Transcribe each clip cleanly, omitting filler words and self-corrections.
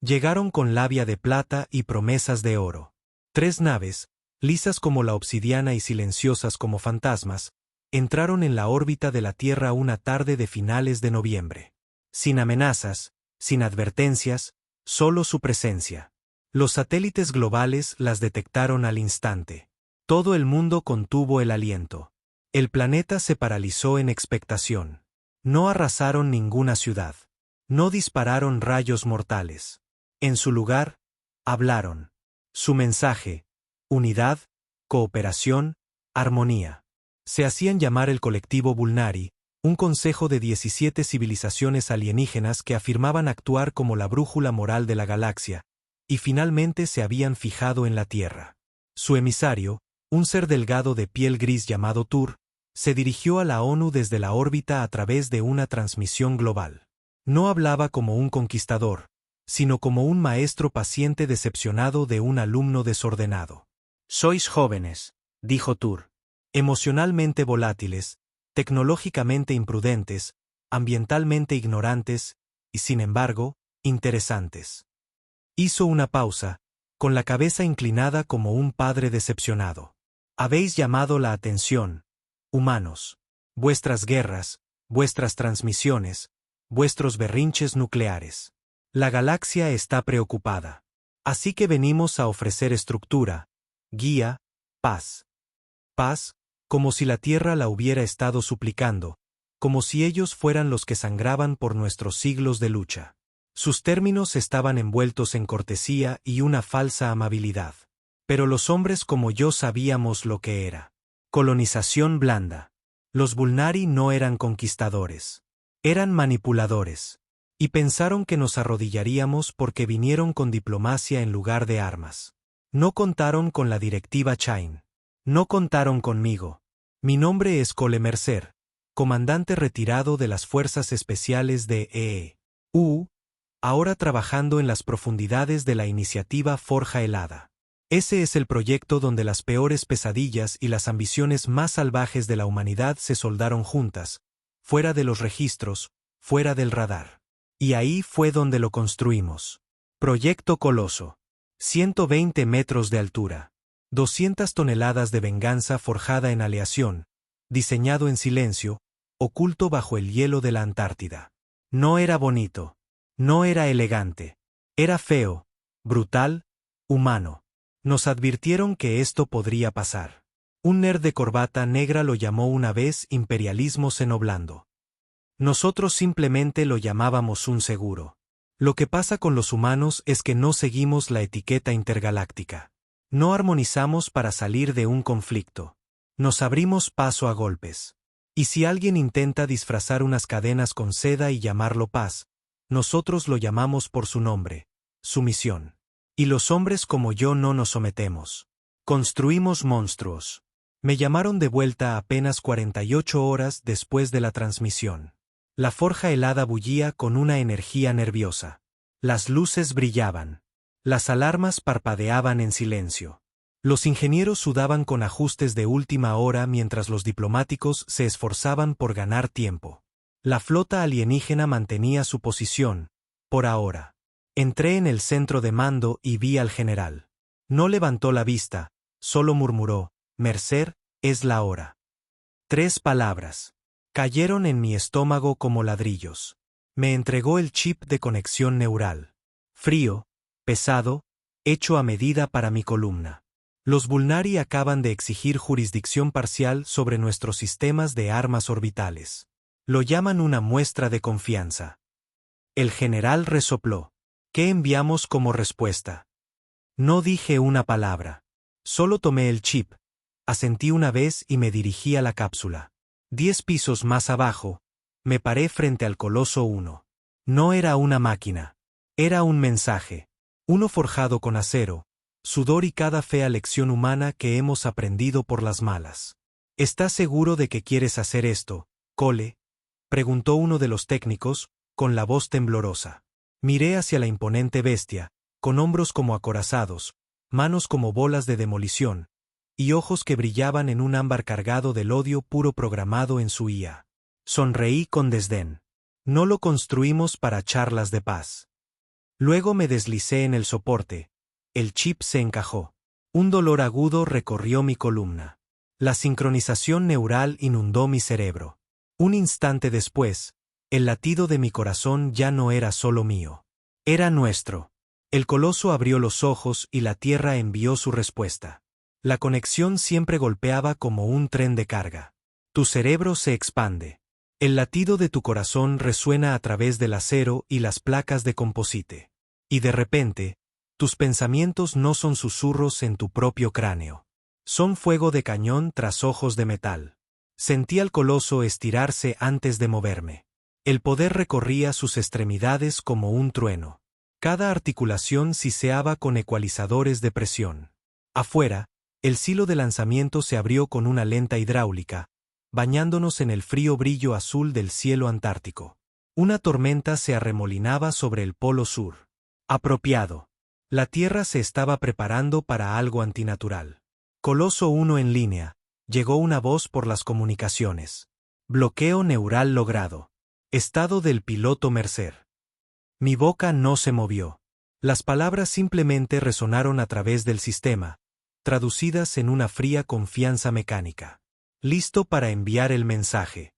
Llegaron con labia de plata y promesas de oro. 3 naves, lisas como la obsidiana y silenciosas como fantasmas, entraron en la órbita de la Tierra una tarde de finales de noviembre. Sin amenazas, sin advertencias, solo su presencia. Los satélites globales las detectaron al instante. Todo el mundo contuvo el aliento. El planeta se paralizó en expectación. No arrasaron ninguna ciudad. No dispararon rayos mortales. En su lugar, hablaron. Su mensaje: unidad, cooperación, armonía. Se hacían llamar el colectivo Vulnari, un consejo de 17 civilizaciones alienígenas que afirmaban actuar como la brújula moral de la galaxia, y finalmente se habían fijado en la Tierra. Su emisario, un ser delgado de piel gris llamado Tur, se dirigió a la ONU desde la órbita a través de una transmisión global. No hablaba como un conquistador, sino como un maestro paciente decepcionado de un alumno desordenado. «Sois jóvenes», dijo Tur, «emocionalmente volátiles, tecnológicamente imprudentes, ambientalmente ignorantes, y sin embargo, interesantes». Hizo una pausa, con la cabeza inclinada como un padre decepcionado. «Habéis llamado la atención, humanos. Vuestras guerras, vuestras transmisiones, vuestros berrinches nucleares. La galaxia está preocupada. Así que venimos a ofrecer estructura, guía, paz. Paz, como si la Tierra la hubiera estado suplicando, como si ellos fueran los que sangraban por nuestros siglos de lucha. Sus términos estaban envueltos en cortesía y una falsa amabilidad. Pero los hombres como yo sabíamos lo que era. Colonización blanda. Los Vulnari no eran conquistadores. Eran manipuladores. Y pensaron que nos arrodillaríamos porque vinieron con diplomacia en lugar de armas. No contaron con la directiva Chain. No contaron conmigo. Mi nombre es Cole Mercer, comandante retirado de las Fuerzas Especiales de E.U., ahora trabajando en las profundidades de la iniciativa Forja Helada. Ese es el proyecto donde las peores pesadillas y las ambiciones más salvajes de la humanidad se soldaron juntas, fuera de los registros, fuera del radar. Y ahí fue donde lo construimos. Proyecto Coloso. 120 metros de altura. 200 toneladas de venganza forjada en aleación, diseñado en silencio, oculto bajo el hielo de la Antártida. No era bonito. No era elegante. Era feo, brutal, humano. Nos advirtieron que esto podría pasar. Un nerd de corbata negra lo llamó una vez imperialismo xenoblando. Nosotros simplemente lo llamábamos un seguro. Lo que pasa con los humanos es que no seguimos la etiqueta intergaláctica. No armonizamos para salir de un conflicto. Nos abrimos paso a golpes. Y si alguien intenta disfrazar unas cadenas con seda y llamarlo paz, nosotros lo llamamos por su nombre, sumisión. Y los hombres como yo no nos sometemos. Construimos monstruos. Me llamaron de vuelta apenas 48 horas después de la transmisión. La forja helada bullía con una energía nerviosa. Las luces brillaban. Las alarmas parpadeaban en silencio. Los ingenieros sudaban con ajustes de última hora mientras los diplomáticos se esforzaban por ganar tiempo. La flota alienígena mantenía su posición, por ahora. Entré en el centro de mando y vi al general. No levantó la vista, solo murmuró: «Mercer, es la hora». 3 palabras. Cayeron en mi estómago como ladrillos. Me entregó el chip de conexión neural. Frío, pesado, hecho a medida para mi columna. Los Vulnari acaban de exigir jurisdicción parcial sobre nuestros sistemas de armas orbitales. Lo llaman una muestra de confianza. El general resopló. ¿Qué enviamos como respuesta? No dije una palabra. Solo tomé el chip, asentí una vez y me dirigí a la cápsula. 10 pisos más abajo, me paré frente al Coloso 1. No era una máquina. Era un mensaje. Uno forjado con acero, sudor y cada fea lección humana que hemos aprendido por las malas. ¿Estás seguro de que quieres hacer esto, Cole?, preguntó uno de los técnicos, con la voz temblorosa. Miré hacia la imponente bestia, con hombros como acorazados, manos como bolas de demolición, y ojos que brillaban en un ámbar cargado del odio puro programado en su IA. Sonreí con desdén. No lo construimos para charlas de paz. Luego me deslicé en el soporte. El chip se encajó. Un dolor agudo recorrió mi columna. La sincronización neural inundó mi cerebro. Un instante después, el latido de mi corazón ya no era solo mío. Era nuestro. El coloso abrió los ojos y la Tierra envió su respuesta. La conexión siempre golpeaba como un tren de carga. Tu cerebro se expande. El latido de tu corazón resuena a través del acero y las placas de composite. Y de repente, tus pensamientos no son susurros en tu propio cráneo. Son fuego de cañón tras ojos de metal. Sentí al coloso estirarse antes de moverme. El poder recorría sus extremidades como un trueno. Cada articulación siseaba con ecualizadores de presión. Afuera, el silo de lanzamiento se abrió con una lenta hidráulica, bañándonos en el frío brillo azul del cielo antártico. Una tormenta se arremolinaba sobre el polo sur. Apropiado. La Tierra se estaba preparando para algo antinatural. Coloso 1 en línea. Llegó una voz por las comunicaciones. Bloqueo neural logrado. Estado del piloto Mercer. Mi boca no se movió. Las palabras simplemente resonaron a través del sistema, traducidas en una fría confianza mecánica. Listo para enviar el mensaje.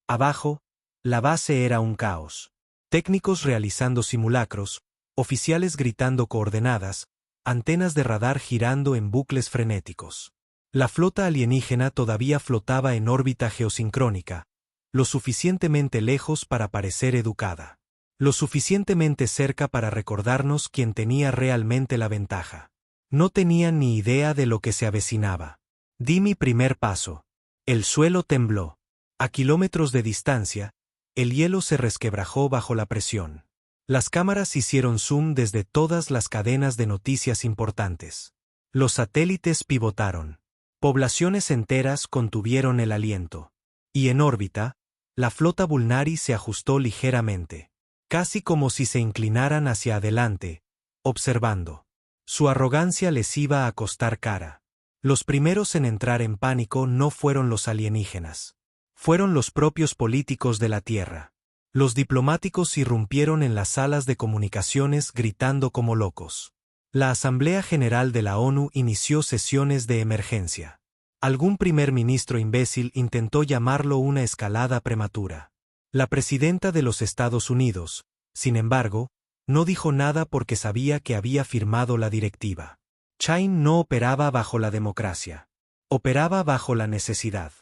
Abajo, la base era un caos. Técnicos realizando simulacros, oficiales gritando coordenadas, antenas de radar girando en bucles frenéticos. La flota alienígena todavía flotaba en órbita geosincrónica, lo suficientemente lejos para parecer educada. Lo suficientemente cerca para recordarnos quién tenía realmente la ventaja. No tenía ni idea de lo que se avecinaba. Di mi primer paso. El suelo tembló. A kilómetros de distancia, el hielo se resquebrajó bajo la presión. Las cámaras hicieron zoom desde todas las cadenas de noticias importantes. Los satélites pivotaron. Poblaciones enteras contuvieron el aliento. Y en órbita, la flota Vulnari se ajustó ligeramente. Casi como si se inclinaran hacia adelante, observando. Su arrogancia les iba a costar cara. Los primeros en entrar en pánico no fueron los alienígenas. Fueron los propios políticos de la Tierra. Los diplomáticos irrumpieron en las salas de comunicaciones gritando como locos. La Asamblea General de la ONU inició sesiones de emergencia. Algún primer ministro imbécil intentó llamarlo una escalada prematura. La presidenta de los Estados Unidos, sin embargo, no dijo nada porque sabía que había firmado la directiva. China no operaba bajo la democracia. Operaba bajo la necesidad.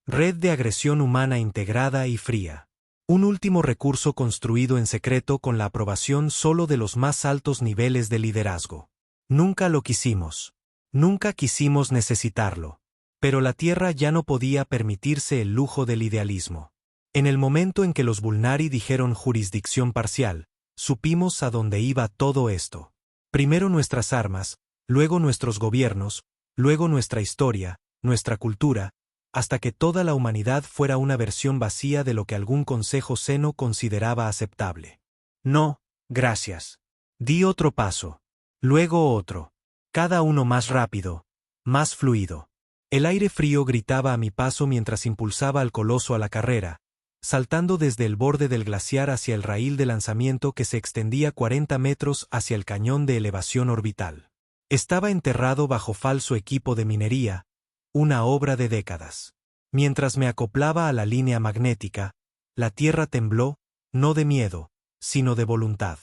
Red de agresión humana integrada y fría. Un último recurso construido en secreto con la aprobación solo de los más altos niveles de liderazgo. Nunca lo quisimos. Nunca quisimos necesitarlo. Pero la Tierra ya no podía permitirse el lujo del idealismo. En el momento en que los Vulnari dijeron jurisdicción parcial, supimos a dónde iba todo esto. Primero nuestras armas, luego nuestros gobiernos, luego nuestra historia, nuestra cultura, hasta que toda la humanidad fuera una versión vacía de lo que algún consejo seno consideraba aceptable. No, gracias. Di otro paso. Luego otro. Cada uno más rápido, más fluido. El aire frío gritaba a mi paso mientras impulsaba al coloso a la carrera, saltando desde el borde del glaciar hacia el raíl de lanzamiento que se extendía 40 metros hacia el cañón de elevación orbital. Estaba enterrado bajo falso equipo de minería, una obra de décadas. Mientras me acoplaba a la línea magnética, la Tierra tembló, no de miedo, sino de voluntad.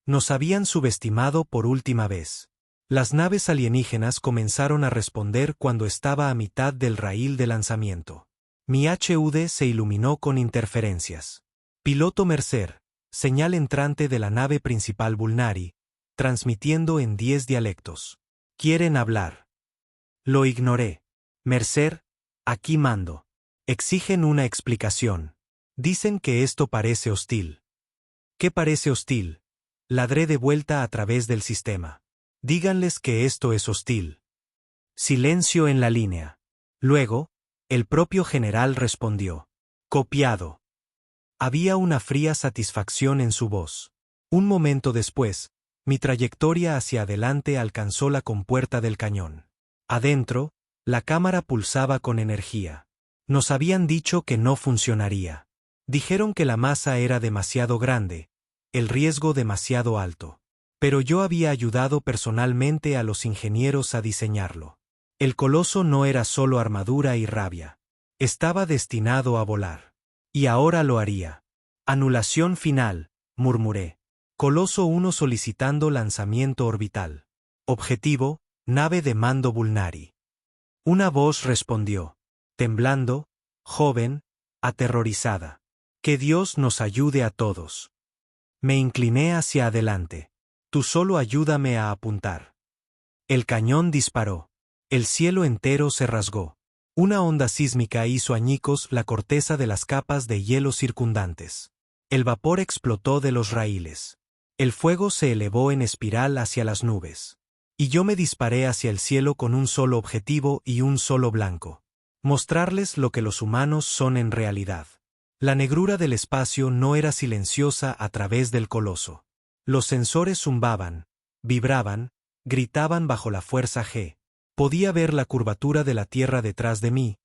Nos habían subestimado por última vez. Las naves alienígenas comenzaron a responder cuando estaba a mitad del raíl de lanzamiento. Mi HUD se iluminó con interferencias. Piloto Mercer, señal entrante de la nave principal Vulnari, transmitiendo en 10 dialectos. ¿Quieren hablar? Lo ignoré. Mercer, aquí mando. Exigen una explicación. Dicen que esto parece hostil. ¿Qué parece hostil? Ladré de vuelta a través del sistema. Díganles que esto es hostil. Silencio en la línea. Luego, el propio general respondió. Copiado. Había una fría satisfacción en su voz. Un momento después, mi trayectoria hacia adelante alcanzó la compuerta del cañón. Adentro, la cámara pulsaba con energía. Nos habían dicho que no funcionaría. Dijeron que la masa era demasiado grande, el riesgo demasiado alto. Pero yo había ayudado personalmente a los ingenieros a diseñarlo. El coloso no era solo armadura y rabia. Estaba destinado a volar. Y ahora lo haría. Anulación final, murmuré. Coloso 1 solicitando lanzamiento orbital. Objetivo, nave de mando Vulnari. Una voz respondió. Temblando, joven, aterrorizada. Que Dios nos ayude a todos. Me incliné hacia adelante. Tú solo ayúdame a apuntar. El cañón disparó. El cielo entero se rasgó. Una onda sísmica hizo añicos la corteza de las capas de hielo circundantes. El vapor explotó de los raíles. El fuego se elevó en espiral hacia las nubes. Y yo me disparé hacia el cielo con un solo objetivo y un solo blanco. Mostrarles lo que los humanos son en realidad. La negrura del espacio no era silenciosa a través del coloso. Los sensores zumbaban, vibraban, gritaban bajo la fuerza G. Podía ver la curvatura de la Tierra detrás de mí,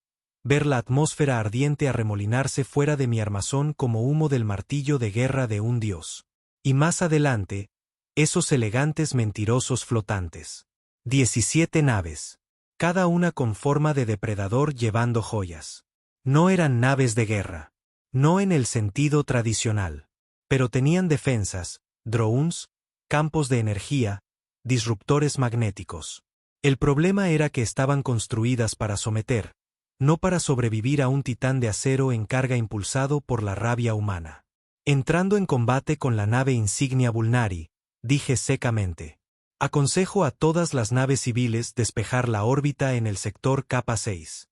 ver la atmósfera ardiente arremolinarse fuera de mi armazón como humo del martillo de guerra de un dios. Y más adelante, esos elegantes mentirosos flotantes. 17 naves. Cada una con forma de depredador llevando joyas. No eran naves de guerra. No en el sentido tradicional. Pero tenían defensas, drones, campos de energía, disruptores magnéticos. El problema era que estaban construidas para someter, no para sobrevivir a un titán de acero en carga impulsado por la rabia humana. Entrando en combate con la nave insignia Vulnari, dije secamente. Aconsejo a todas las naves civiles despejar la órbita en el sector capa 6.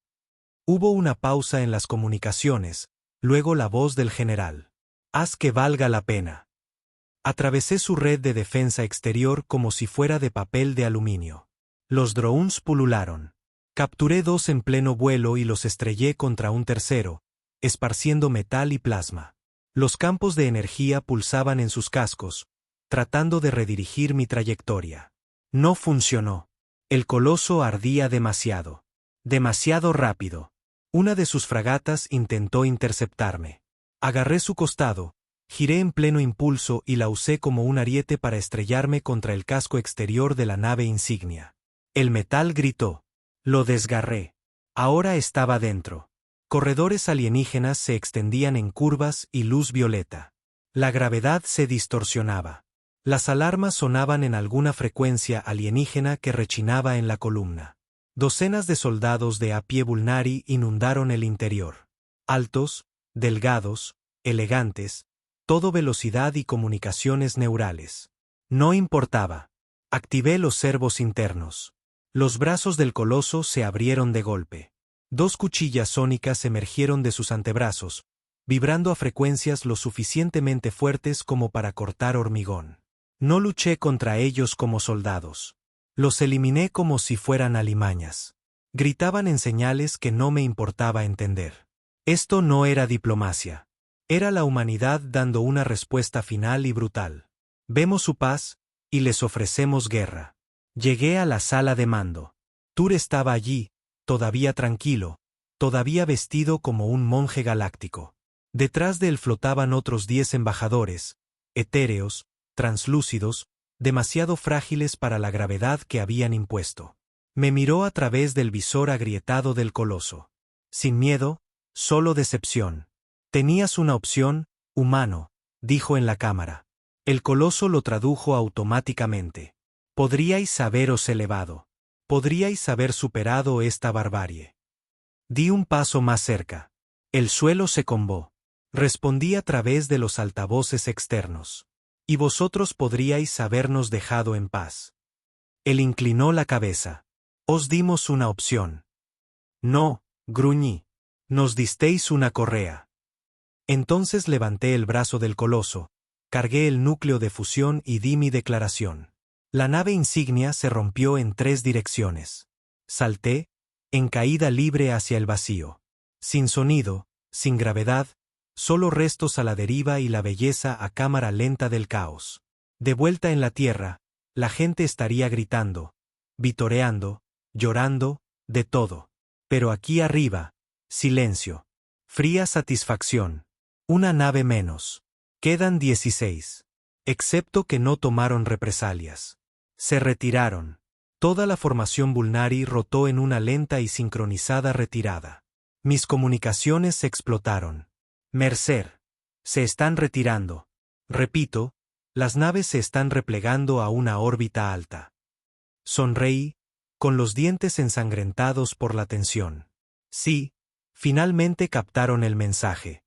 Hubo una pausa en las comunicaciones, luego la voz del general. Haz que valga la pena. Atravesé su red de defensa exterior como si fuera de papel de aluminio. Los drones pulularon. Capturé 2 en pleno vuelo y los estrellé contra un tercero, esparciendo metal y plasma. Los campos de energía pulsaban en sus cascos, tratando de redirigir mi trayectoria. No funcionó. El coloso ardía demasiado. Demasiado rápido. Una de sus fragatas intentó interceptarme. Agarré su costado, giré en pleno impulso y la usé como un ariete para estrellarme contra el casco exterior de la nave insignia. El metal gritó. Lo desgarré. Ahora estaba dentro. Corredores alienígenas se extendían en curvas y luz violeta. La gravedad se distorsionaba. Las alarmas sonaban en alguna frecuencia alienígena que rechinaba en la columna. Docenas de soldados de a pie Vulnari inundaron el interior. Altos, delgados, elegantes, todo velocidad y comunicaciones neurales. No importaba. Activé los servos internos. Los brazos del coloso se abrieron de golpe. 2 cuchillas sónicas emergieron de sus antebrazos, vibrando a frecuencias lo suficientemente fuertes como para cortar hormigón. No luché contra ellos como soldados. Los eliminé como si fueran alimañas. Gritaban en señales que no me importaba entender. Esto no era diplomacia. Era la humanidad dando una respuesta final y brutal. Vemos su paz, y les ofrecemos guerra. Llegué a la sala de mando. Tur estaba allí, todavía tranquilo, todavía vestido como un monje galáctico. Detrás de él flotaban otros 10 embajadores, etéreos, translúcidos, demasiado frágiles para la gravedad que habían impuesto. Me miró a través del visor agrietado del coloso. Sin miedo, solo decepción. Tenías una opción, humano, dijo en la cámara. El coloso lo tradujo automáticamente. Podríais haberos elevado. Podríais haber superado esta barbarie. Di un paso más cerca. El suelo se combó. Respondí a través de los altavoces externos. Y vosotros podríais habernos dejado en paz. Él inclinó la cabeza. Os dimos una opción. No, gruñí. Nos disteis una correa. Entonces levanté el brazo del coloso, cargué el núcleo de fusión y di mi declaración. La nave insignia se rompió en 3 direcciones. Salté, en caída libre hacia el vacío. Sin sonido, sin gravedad, solo restos a la deriva y la belleza a cámara lenta del caos. De vuelta en la Tierra, la gente estaría gritando, vitoreando, llorando, de todo. Pero aquí arriba, silencio. Fría satisfacción. Una nave menos. Quedan 16. excepto que no tomaron represalias. Se retiraron. Toda la formación Bulnari rotó en una lenta y sincronizada retirada. Mis comunicaciones explotaron. Mercer. Se están retirando. Repito, las naves se están replegando a una órbita alta. Sonreí, con los dientes ensangrentados por la tensión. Sí, finalmente captaron el mensaje.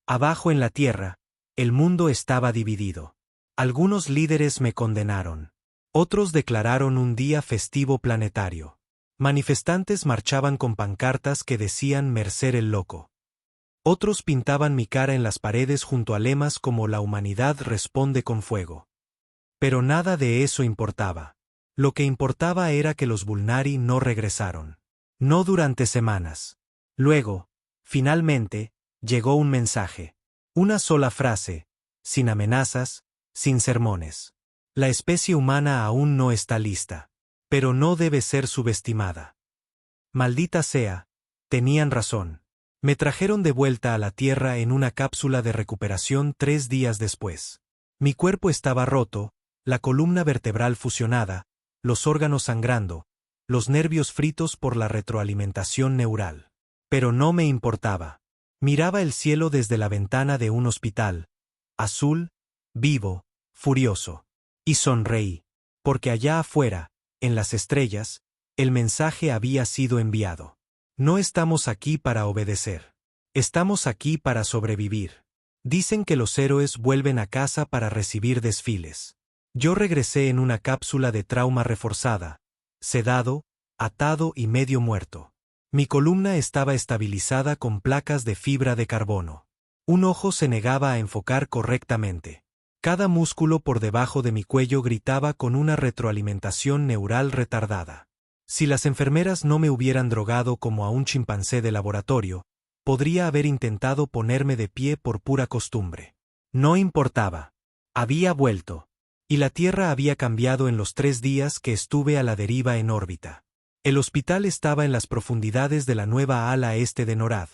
Abajo en la Tierra, el mundo estaba dividido. Algunos líderes me condenaron. Otros declararon un día festivo planetario. Manifestantes marchaban con pancartas que decían Mercer el loco. Otros pintaban mi cara en las paredes junto a lemas como la humanidad responde con fuego. Pero nada de eso importaba. Lo que importaba era que los Bulnari no regresaron. No durante semanas. Luego, finalmente, llegó un mensaje. Una sola frase, sin amenazas, sin sermones. La especie humana aún no está lista, pero no debe ser subestimada. Maldita sea, tenían razón. Me trajeron de vuelta a la Tierra en una cápsula de recuperación 3 días después. Mi cuerpo estaba roto, la columna vertebral fusionada, los órganos sangrando, los nervios fritos por la retroalimentación neural. Pero no me importaba. Miraba el cielo desde la ventana de un hospital, azul, vivo, furioso. Y sonreí, porque allá afuera, en las estrellas, el mensaje había sido enviado. No estamos aquí para obedecer. Estamos aquí para sobrevivir. Dicen que los héroes vuelven a casa para recibir desfiles. Yo regresé en una cápsula de trauma reforzada, sedado, atado y medio muerto. Mi columna estaba estabilizada con placas de fibra de carbono. Un ojo se negaba a enfocar correctamente. Cada músculo por debajo de mi cuello gritaba con una retroalimentación neural retardada. Si las enfermeras no me hubieran drogado como a un chimpancé de laboratorio, podría haber intentado ponerme de pie por pura costumbre. No importaba. Había vuelto. Y la Tierra había cambiado en los 3 días que estuve a la deriva en órbita. El hospital estaba en las profundidades de la nueva ala este de NORAD,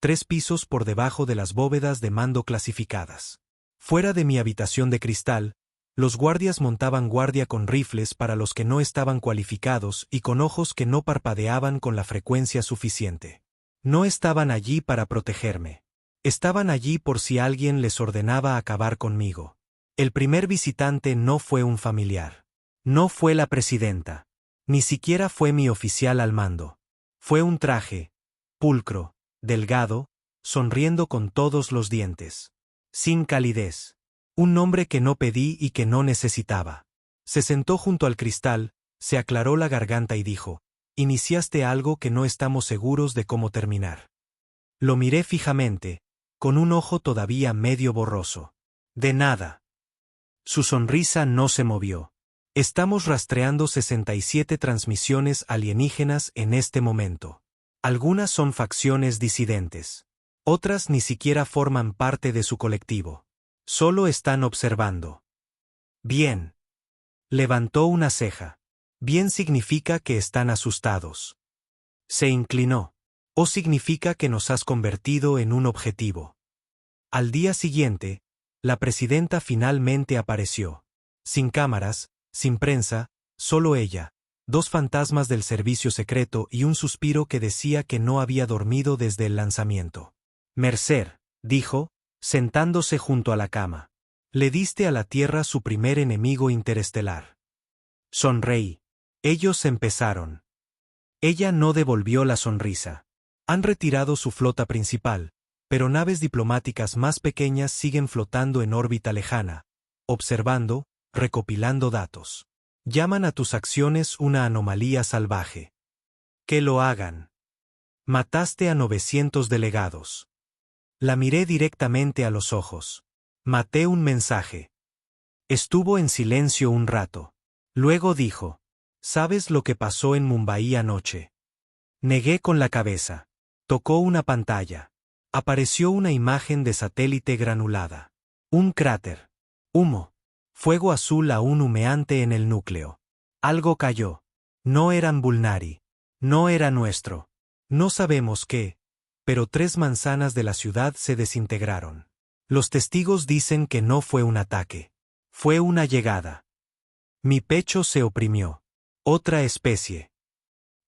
3 pisos por debajo de las bóvedas de mando clasificadas. Fuera de mi habitación de cristal, los guardias montaban guardia con rifles para los que no estaban cualificados y con ojos que no parpadeaban con la frecuencia suficiente. No estaban allí para protegerme. Estaban allí por si alguien les ordenaba acabar conmigo. El primer visitante no fue un familiar. No fue la presidenta. Ni siquiera fue mi oficial al mando. Fue un traje, pulcro, delgado, sonriendo con todos los dientes. Sin calidez. Un nombre que no pedí y que no necesitaba. Se sentó junto al cristal, se aclaró la garganta y dijo, «Iniciaste algo que no estamos seguros de cómo terminar». Lo miré fijamente, con un ojo todavía medio borroso. «De nada». Su sonrisa no se movió. «Estamos rastreando 67 transmisiones alienígenas en este momento. Algunas son facciones disidentes. Otras ni siquiera forman parte de su colectivo. Solo están observando». «Bien». Levantó una ceja. «Bien significa que están asustados». Se inclinó. «O significa que nos has convertido en un objetivo». Al día siguiente, la presidenta finalmente apareció. Sin cámaras, sin prensa, solo ella, 2 fantasmas del servicio secreto y un suspiro que decía que no había dormido desde el lanzamiento. «Mercer», dijo, sentándose junto a la cama. «Le diste a la Tierra su primer enemigo interestelar». Sonreí. Ellos empezaron. Ella no devolvió la sonrisa. Han retirado su flota principal, pero naves diplomáticas más pequeñas siguen flotando en órbita lejana, observando, recopilando datos. Llaman a tus acciones una anomalía salvaje. Que lo hagan. Mataste a 900 delegados. La miré directamente a los ojos. Maté un mensaje. Estuvo en silencio un rato. Luego dijo, ¿sabes lo que pasó en Mumbai anoche? Negué con la cabeza. Tocó una pantalla. Apareció una imagen de satélite granulada. Un cráter. Humo. Fuego azul aún humeante en el núcleo. Algo cayó. No eran Bulnari. No era nuestro. No sabemos qué, pero 3 manzanas de la ciudad se desintegraron. Los testigos dicen que no fue un ataque. Fue una llegada. Mi pecho se oprimió. Otra especie.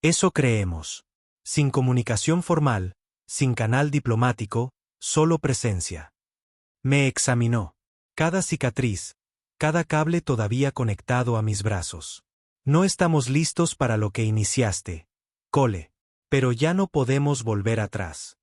Eso creemos. Sin comunicación formal, sin canal diplomático, solo presencia. Me examinó. Cada cicatriz, cada cable todavía conectado a mis brazos. No estamos listos para lo que iniciaste, Cole. Pero ya no podemos volver atrás.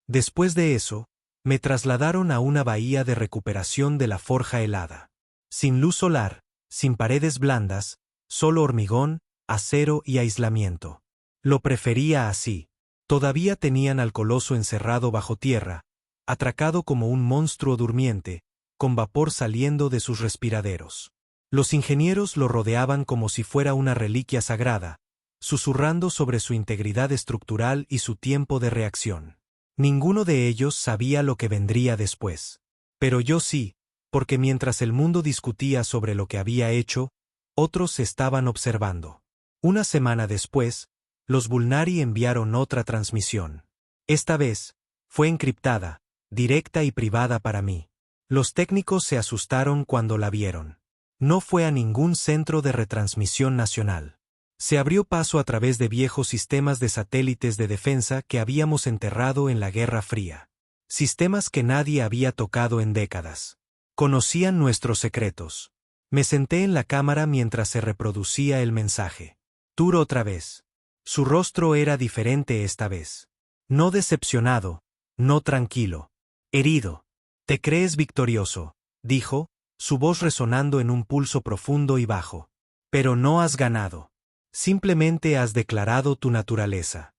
Después de eso, me trasladaron a una bahía de recuperación de la forja helada. Sin luz solar, sin paredes blandas, solo hormigón, acero y aislamiento. Lo prefería así. Todavía tenían al coloso encerrado bajo tierra, atracado como un monstruo durmiente, con vapor saliendo de sus respiraderos. Los ingenieros lo rodeaban como si fuera una reliquia sagrada, susurrando sobre su integridad estructural y su tiempo de reacción. Ninguno de ellos sabía lo que vendría después. Pero yo sí, porque mientras el mundo discutía sobre lo que había hecho, otros estaban observando. Una semana después, los Vulnari enviaron otra transmisión. Esta vez, fue encriptada, directa y privada para mí. Los técnicos se asustaron cuando la vieron. No fue a ningún centro de retransmisión nacional. Se abrió paso a través de viejos sistemas de satélites de defensa que habíamos enterrado en la Guerra Fría. Sistemas que nadie había tocado en décadas. Conocían nuestros secretos. Me senté en la cámara mientras se reproducía el mensaje. Tur otra vez. Su rostro era diferente esta vez. No decepcionado, no tranquilo. Herido. Te crees victorioso, dijo, su voz resonando en un pulso profundo y bajo. Pero no has ganado. Simplemente has declarado tu naturaleza.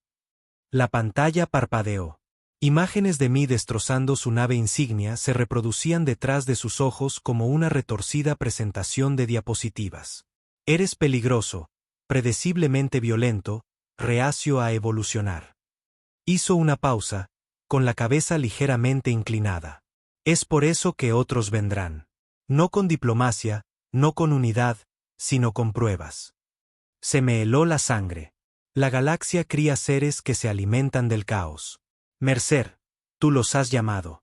La pantalla parpadeó. Imágenes de mí destrozando su nave insignia se reproducían detrás de sus ojos como una retorcida presentación de diapositivas. Eres peligroso, predeciblemente violento, reacio a evolucionar. Hizo una pausa, con la cabeza ligeramente inclinada. Es por eso que otros vendrán. No con diplomacia, no con unidad, sino con pruebas. Se me heló la sangre. La galaxia cría seres que se alimentan del caos. Mercer, tú los has llamado.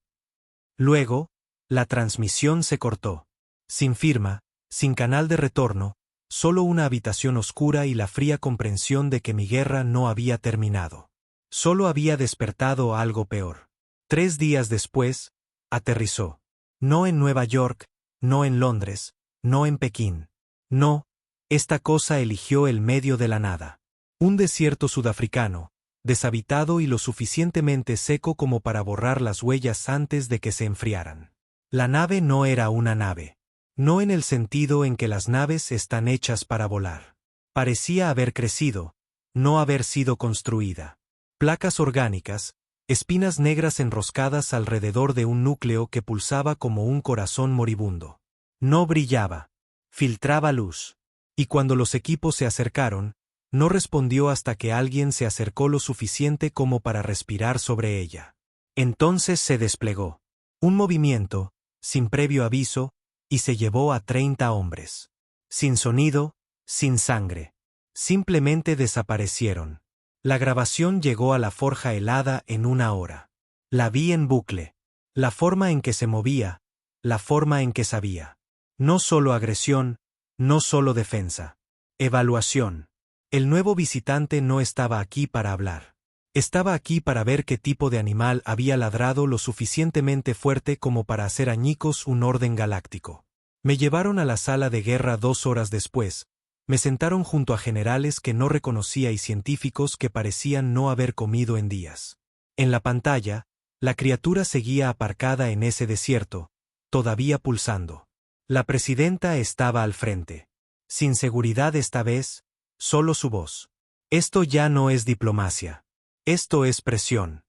Luego, la transmisión se cortó. Sin firma, sin canal de retorno, solo una habitación oscura y la fría comprensión de que mi guerra no había terminado. Solo había despertado algo peor. 3 días después, aterrizó. No en Nueva York, no en Londres, no en Pekín. No, esta cosa eligió el medio de la nada. Un desierto sudafricano, deshabitado y lo suficientemente seco como para borrar las huellas antes de que se enfriaran. La nave no era una nave. No en el sentido en que las naves están hechas para volar. Parecía haber crecido, no haber sido construida. Placas orgánicas, espinas negras enroscadas alrededor de un núcleo que pulsaba como un corazón moribundo. No brillaba. Filtraba luz. Y cuando los equipos se acercaron, no respondió hasta que alguien se acercó lo suficiente como para respirar sobre ella. Entonces se desplegó. Un movimiento, sin previo aviso, y se llevó a 30 hombres. Sin sonido, sin sangre. Simplemente desaparecieron. La grabación llegó a la forja helada en 1 hora. La vi en bucle. La forma en que se movía, la forma en que sabía. No solo agresión, no solo defensa. Evaluación. El nuevo visitante no estaba aquí para hablar. Estaba aquí para ver qué tipo de animal había ladrado lo suficientemente fuerte como para hacer añicos un orden galáctico. Me llevaron a la sala de guerra 2 horas después. Me sentaron junto a generales que no reconocía y científicos que parecían no haber comido en días. En la pantalla, la criatura seguía aparcada en ese desierto, todavía pulsando. La presidenta estaba al frente. Sin seguridad esta vez, solo su voz. Esto ya no es diplomacia. Esto es presión.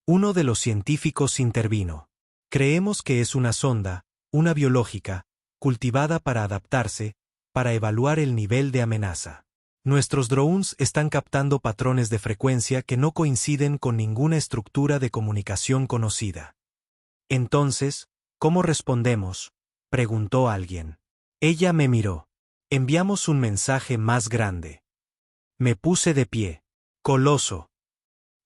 Uno de los científicos intervino. Creemos que es una sonda, una biológica, cultivada para adaptarse, para evaluar el nivel de amenaza. Nuestros drones están captando patrones de frecuencia que no coinciden con ninguna estructura de comunicación conocida. Entonces, ¿cómo respondemos?, preguntó alguien. Ella me miró. Enviamos un mensaje más grande. Me puse de pie. Coloso.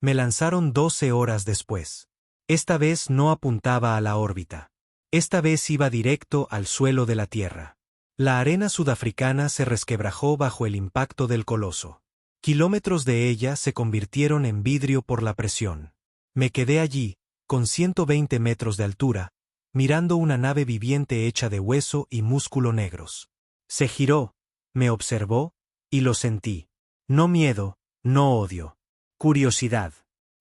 Me lanzaron 12 horas después. Esta vez no apuntaba a la órbita. Esta vez iba directo al suelo de la tierra. La arena sudafricana se resquebrajó bajo el impacto del coloso. Kilómetros de ella se convirtieron en vidrio por la presión. Me quedé allí, con 120 metros de altura, mirando una nave viviente hecha de hueso y músculo negros. Se giró, me observó, y lo sentí. No miedo, no odio. Curiosidad.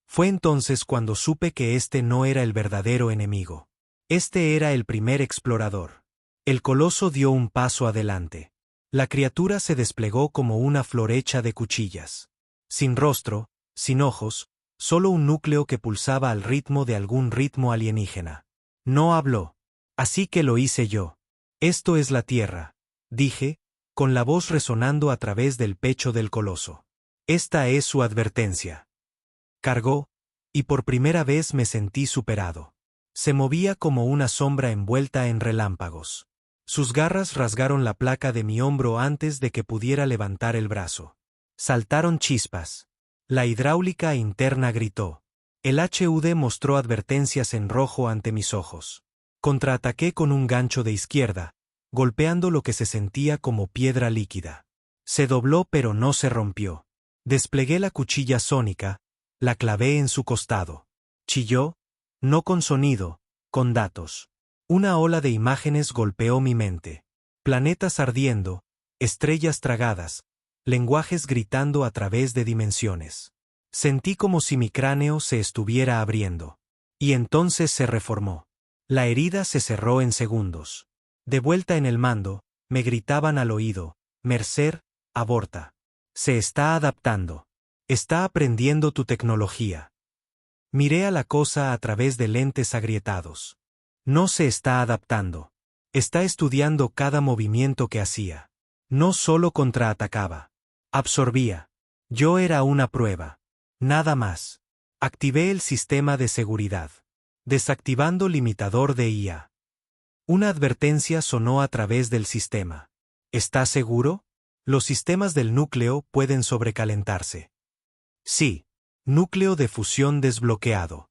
Fue entonces cuando supe que este no era el verdadero enemigo. Este era el primer explorador. El coloso dio un paso adelante. La criatura se desplegó como una flor hecha de cuchillas. Sin rostro, sin ojos, solo un núcleo que pulsaba al ritmo de algún ritmo alienígena. No habló. Así que lo hice yo. Esto es la Tierra, dije, con la voz resonando a través del pecho del coloso. Esta es su advertencia. Cargó, y por primera vez me sentí superado. Se movía como una sombra envuelta en relámpagos. Sus garras rasgaron la placa de mi hombro antes de que pudiera levantar el brazo. Saltaron chispas. La hidráulica interna gritó. El HUD mostró advertencias en rojo ante mis ojos. Contraataqué con un gancho de izquierda, golpeando lo que se sentía como piedra líquida. Se dobló pero no se rompió. Desplegué la cuchilla sónica, la clavé en su costado. Chilló, no con sonido, con datos. Una ola de imágenes golpeó mi mente. Planetas ardiendo, estrellas tragadas, lenguajes gritando a través de dimensiones. Sentí como si mi cráneo se estuviera abriendo. Y entonces se reformó. La herida se cerró en segundos. De vuelta en el mando, me gritaban al oído, Mercer, aborta. Se está adaptando. Está aprendiendo tu tecnología. Miré a la cosa a través de lentes agrietados. No se está adaptando. Está estudiando cada movimiento que hacía. No solo contraatacaba. Absorbía. Yo era una prueba. Nada más. Activé el sistema de seguridad. Desactivando limitador de IA. Una advertencia sonó a través del sistema. ¿Estás seguro? Los sistemas del núcleo pueden sobrecalentarse. Sí. Núcleo de fusión desbloqueado.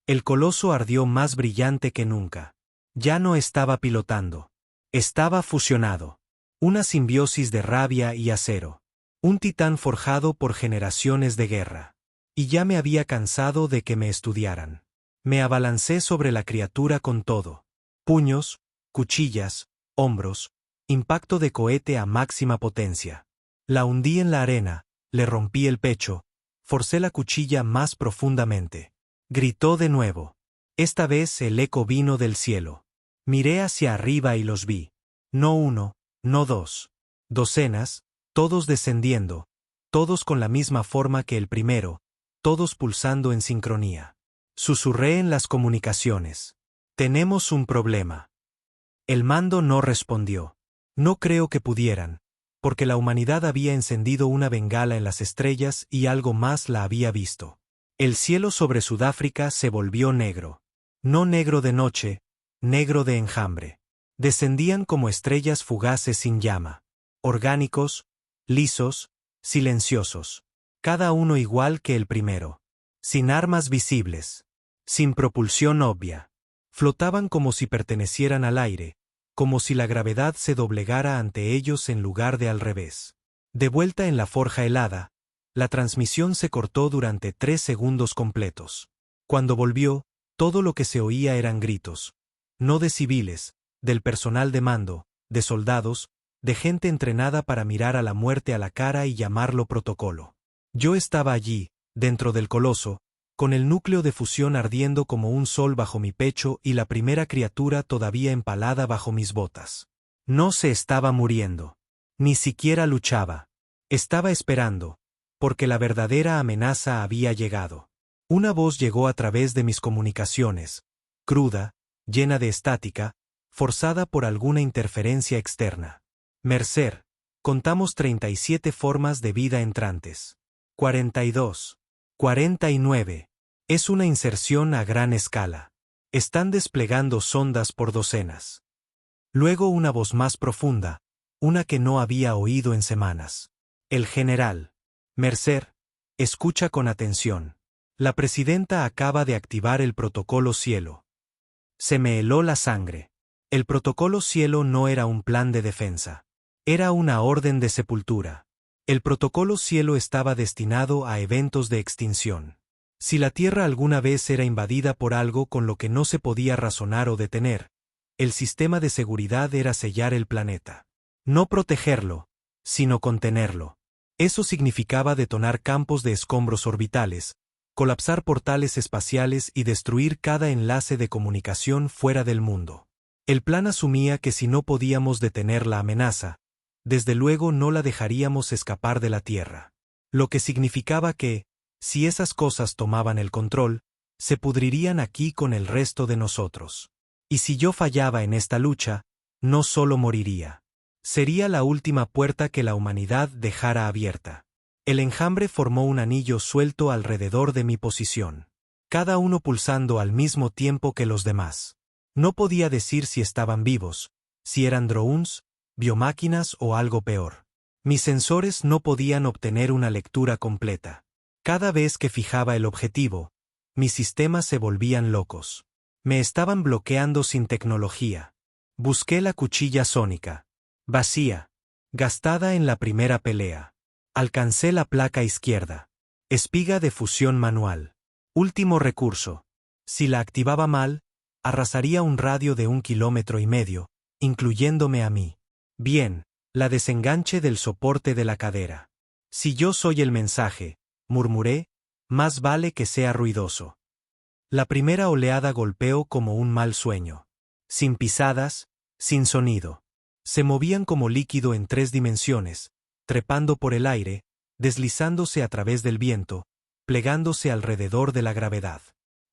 El coloso ardió más brillante que nunca. Ya no estaba pilotando. Estaba fusionado. Una simbiosis de rabia y acero. Un titán forjado por generaciones de guerra. Y ya me había cansado de que me estudiaran. Me abalancé sobre la criatura con todo. Puños, cuchillas, hombros, impacto de cohete a máxima potencia. La hundí en la arena, le rompí el pecho, forcé la cuchilla más profundamente. Gritó de nuevo. Esta vez el eco vino del cielo. Miré hacia arriba y los vi. No uno, no dos. Docenas, todos descendiendo, todos con la misma forma que el primero, todos pulsando en sincronía. Susurré en las comunicaciones. Tenemos un problema. El mando no respondió. No creo que pudieran, porque la humanidad había encendido una bengala en las estrellas y algo más la había visto. El cielo sobre Sudáfrica se volvió negro. No negro de noche, negro de enjambre. Descendían como estrellas fugaces sin llama. Orgánicos, lisos, silenciosos. Cada uno igual que el primero. Sin armas visibles. Sin propulsión obvia. Flotaban como si pertenecieran al aire, como si la gravedad se doblegara ante ellos en lugar de al revés. De vuelta en la forja helada, la transmisión se cortó durante 3 segundos completos. Cuando volvió, todo lo que se oía eran gritos. No de civiles, del personal de mando, de soldados, de gente entrenada para mirar a la muerte a la cara y llamarlo protocolo. Yo estaba allí, dentro del coloso, con el núcleo de fusión ardiendo como un sol bajo mi pecho y la primera criatura todavía empalada bajo mis botas. No se estaba muriendo. Ni siquiera luchaba. Estaba esperando, porque la verdadera amenaza había llegado. Una voz llegó a través de mis comunicaciones, cruda, llena de estática, forzada por alguna interferencia externa. Mercer, contamos 37 formas de vida entrantes. 42. 49. Es una inserción a gran escala. Están desplegando sondas por docenas. Luego una voz más profunda, una que no había oído en semanas. El general. Mercer, escucha con atención. La presidenta acaba de activar el protocolo cielo. Se me heló la sangre. El protocolo Cielo no era un plan de defensa. Era una orden de sepultura. El protocolo Cielo estaba destinado a eventos de extinción. Si la Tierra alguna vez era invadida por algo con lo que no se podía razonar o detener, el sistema de seguridad era sellar el planeta. No protegerlo, sino contenerlo. Eso significaba detonar campos de escombros orbitales, colapsar portales espaciales y destruir cada enlace de comunicación fuera del mundo. El plan asumía que si no podíamos detener la amenaza, desde luego no la dejaríamos escapar de la Tierra. Lo que significaba que, si esas cosas tomaban el control, se pudrirían aquí con el resto de nosotros. Y si yo fallaba en esta lucha, no solo moriría. Sería la última puerta que la humanidad dejara abierta. El enjambre formó un anillo suelto alrededor de mi posición. Cada uno pulsando al mismo tiempo que los demás. No podía decir si estaban vivos, si eran drones, biomáquinas o algo peor. Mis sensores no podían obtener una lectura completa. Cada vez que fijaba el objetivo, mis sistemas se volvían locos. Me estaban bloqueando sin tecnología. Busqué la cuchilla sónica. Vacía. Gastada en la primera pelea. Alcancé la placa izquierda. Espiga de fusión manual. Último recurso. Si la activaba mal, arrasaría un radio de 1,5 kilómetros, incluyéndome a mí. Bien, la desenganche del soporte de la cadera. Si yo soy el mensaje, murmuré, más vale que sea ruidoso. La primera oleada golpeó como un mal sueño. Sin pisadas, sin sonido. Se movían como líquido en 3 dimensiones, trepando por el aire, deslizándose a través del viento, plegándose alrededor de la gravedad.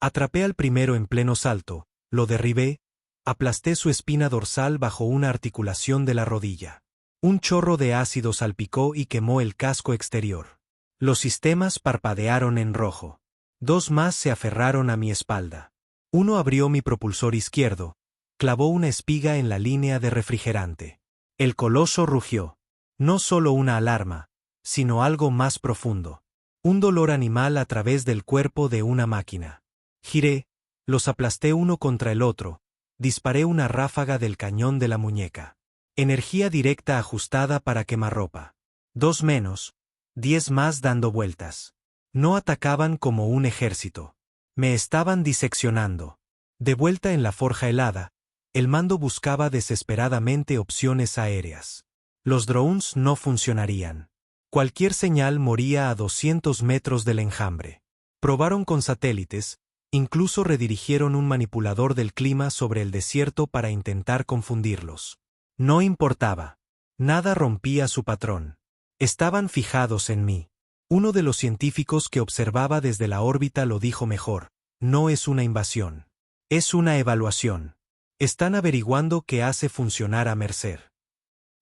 Atrapé al primero en pleno salto, lo derribé, aplasté su espina dorsal bajo una articulación de la rodilla. Un chorro de ácido salpicó y quemó el casco exterior. Los sistemas parpadearon en rojo. 2 más se aferraron a mi espalda. Uno abrió mi propulsor izquierdo, clavó una espiga en la línea de refrigerante. El coloso rugió. No solo una alarma, sino algo más profundo. Un dolor animal a través del cuerpo de una máquina. Giré, los aplasté uno contra el otro, disparé una ráfaga del cañón de la muñeca. Energía directa ajustada para quemarropa. 2 menos, 10 más dando vueltas. No atacaban como un ejército. Me estaban diseccionando. De vuelta en la forja helada, el mando buscaba desesperadamente opciones aéreas. Los drones no funcionarían. Cualquier señal moría a 200 metros del enjambre. Probaron con satélites, incluso redirigieron un manipulador del clima sobre el desierto para intentar confundirlos. No importaba. Nada rompía su patrón. Estaban fijados en mí. Uno de los científicos que observaba desde la órbita lo dijo mejor: no es una invasión. Es una evaluación. Están averiguando qué hace funcionar a Mercer.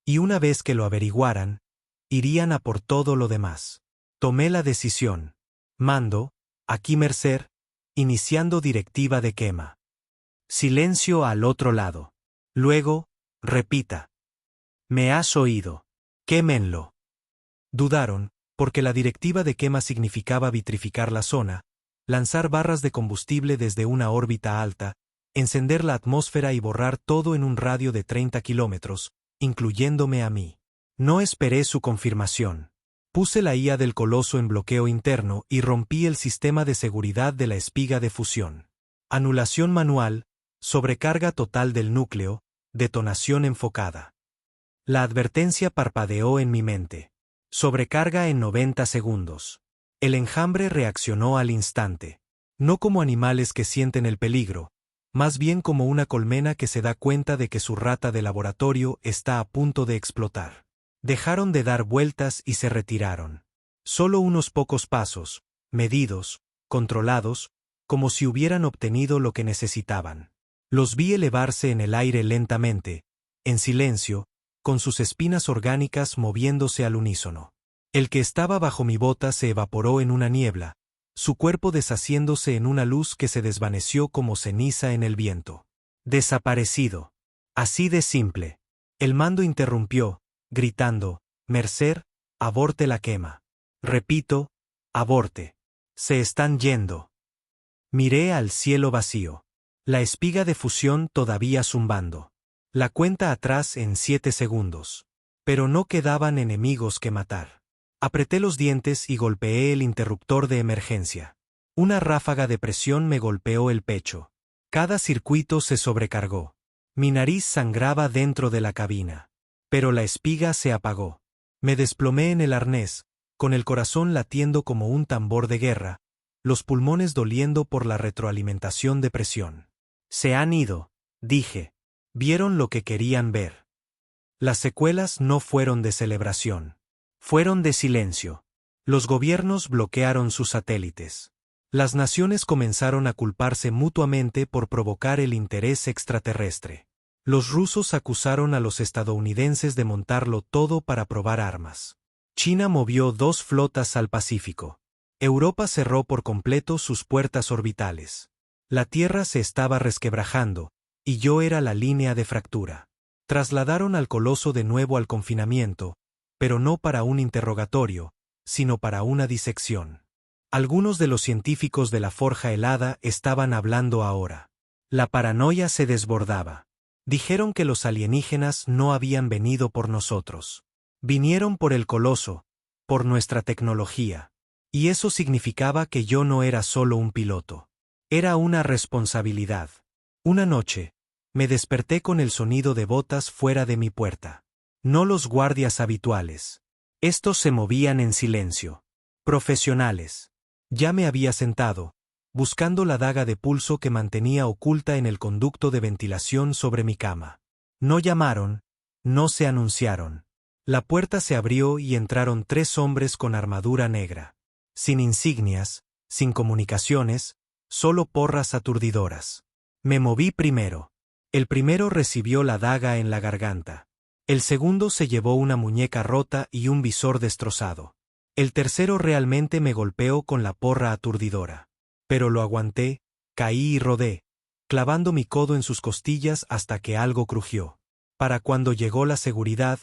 Y una vez que lo averiguaran, irían a por todo lo demás. Tomé la decisión. Mando, aquí Mercer, iniciando directiva de quema. Silencio al otro lado. Luego, repita. Me has oído. Quémenlo. Dudaron, porque la directiva de quema significaba vitrificar la zona, lanzar barras de combustible desde una órbita alta, encender la atmósfera y borrar todo en un radio de 30 kilómetros, incluyéndome a mí. No esperé su confirmación. Puse la IA del coloso en bloqueo interno y rompí el sistema de seguridad de la espiga de fusión. Anulación manual, sobrecarga total del núcleo, detonación enfocada. La advertencia parpadeó en mi mente. Sobrecarga en 90 segundos. El enjambre reaccionó al instante. No como animales que sienten el peligro, más bien como una colmena que se da cuenta de que su rata de laboratorio está a punto de explotar. Dejaron de dar vueltas y se retiraron. Solo unos pocos pasos, medidos, controlados, como si hubieran obtenido lo que necesitaban. Los vi elevarse en el aire lentamente, en silencio, con sus espinas orgánicas moviéndose al unísono. El que estaba bajo mi bota se evaporó en una niebla, su cuerpo deshaciéndose en una luz que se desvaneció como ceniza en el viento. Desaparecido. Así de simple. El mando interrumpió, gritando: Mercer, aborte la quema. Repito, aborte. Se están yendo. Miré al cielo vacío. La espiga de fusión todavía zumbando. La cuenta atrás en 7 segundos. Pero no quedaban enemigos que matar. Apreté los dientes y golpeé el interruptor de emergencia. Una ráfaga de presión me golpeó el pecho. Cada circuito se sobrecargó. Mi nariz sangraba dentro de la cabina. Pero la espiga se apagó. Me desplomé en el arnés, con el corazón latiendo como un tambor de guerra, los pulmones doliendo por la retroalimentación de presión. Se han ido, dije. Vieron lo que querían ver. Las secuelas no fueron de celebración. Fueron de silencio. Los gobiernos bloquearon sus satélites. Las naciones comenzaron a culparse mutuamente por provocar el interés extraterrestre. Los rusos acusaron a los estadounidenses de montarlo todo para probar armas. China movió 2 flotas al Pacífico. Europa cerró por completo sus puertas orbitales. La Tierra se estaba resquebrajando, y yo era la línea de fractura. Trasladaron al coloso de nuevo al confinamiento, pero no para un interrogatorio, sino para una disección. Algunos de los científicos de la Forja Helada estaban hablando ahora. La paranoia se desbordaba. Dijeron que los alienígenas no habían venido por nosotros. Vinieron por el coloso, por nuestra tecnología. Y eso significaba que yo no era solo un piloto. Era una responsabilidad. Una noche, me desperté con el sonido de botas fuera de mi puerta. No los guardias habituales. Estos se movían en silencio. Profesionales. Ya me había sentado, buscando la daga de pulso que mantenía oculta en el conducto de ventilación sobre mi cama. No llamaron, no se anunciaron. La puerta se abrió y entraron 3 hombres con armadura negra. Sin insignias, sin comunicaciones, solo porras aturdidoras. Me moví primero. El primero recibió la daga en la garganta. El segundo se llevó una muñeca rota y un visor destrozado. El tercero realmente me golpeó con la porra aturdidora. Pero lo aguanté, caí y rodé, clavando mi codo en sus costillas hasta que algo crujió. Para cuando llegó la seguridad,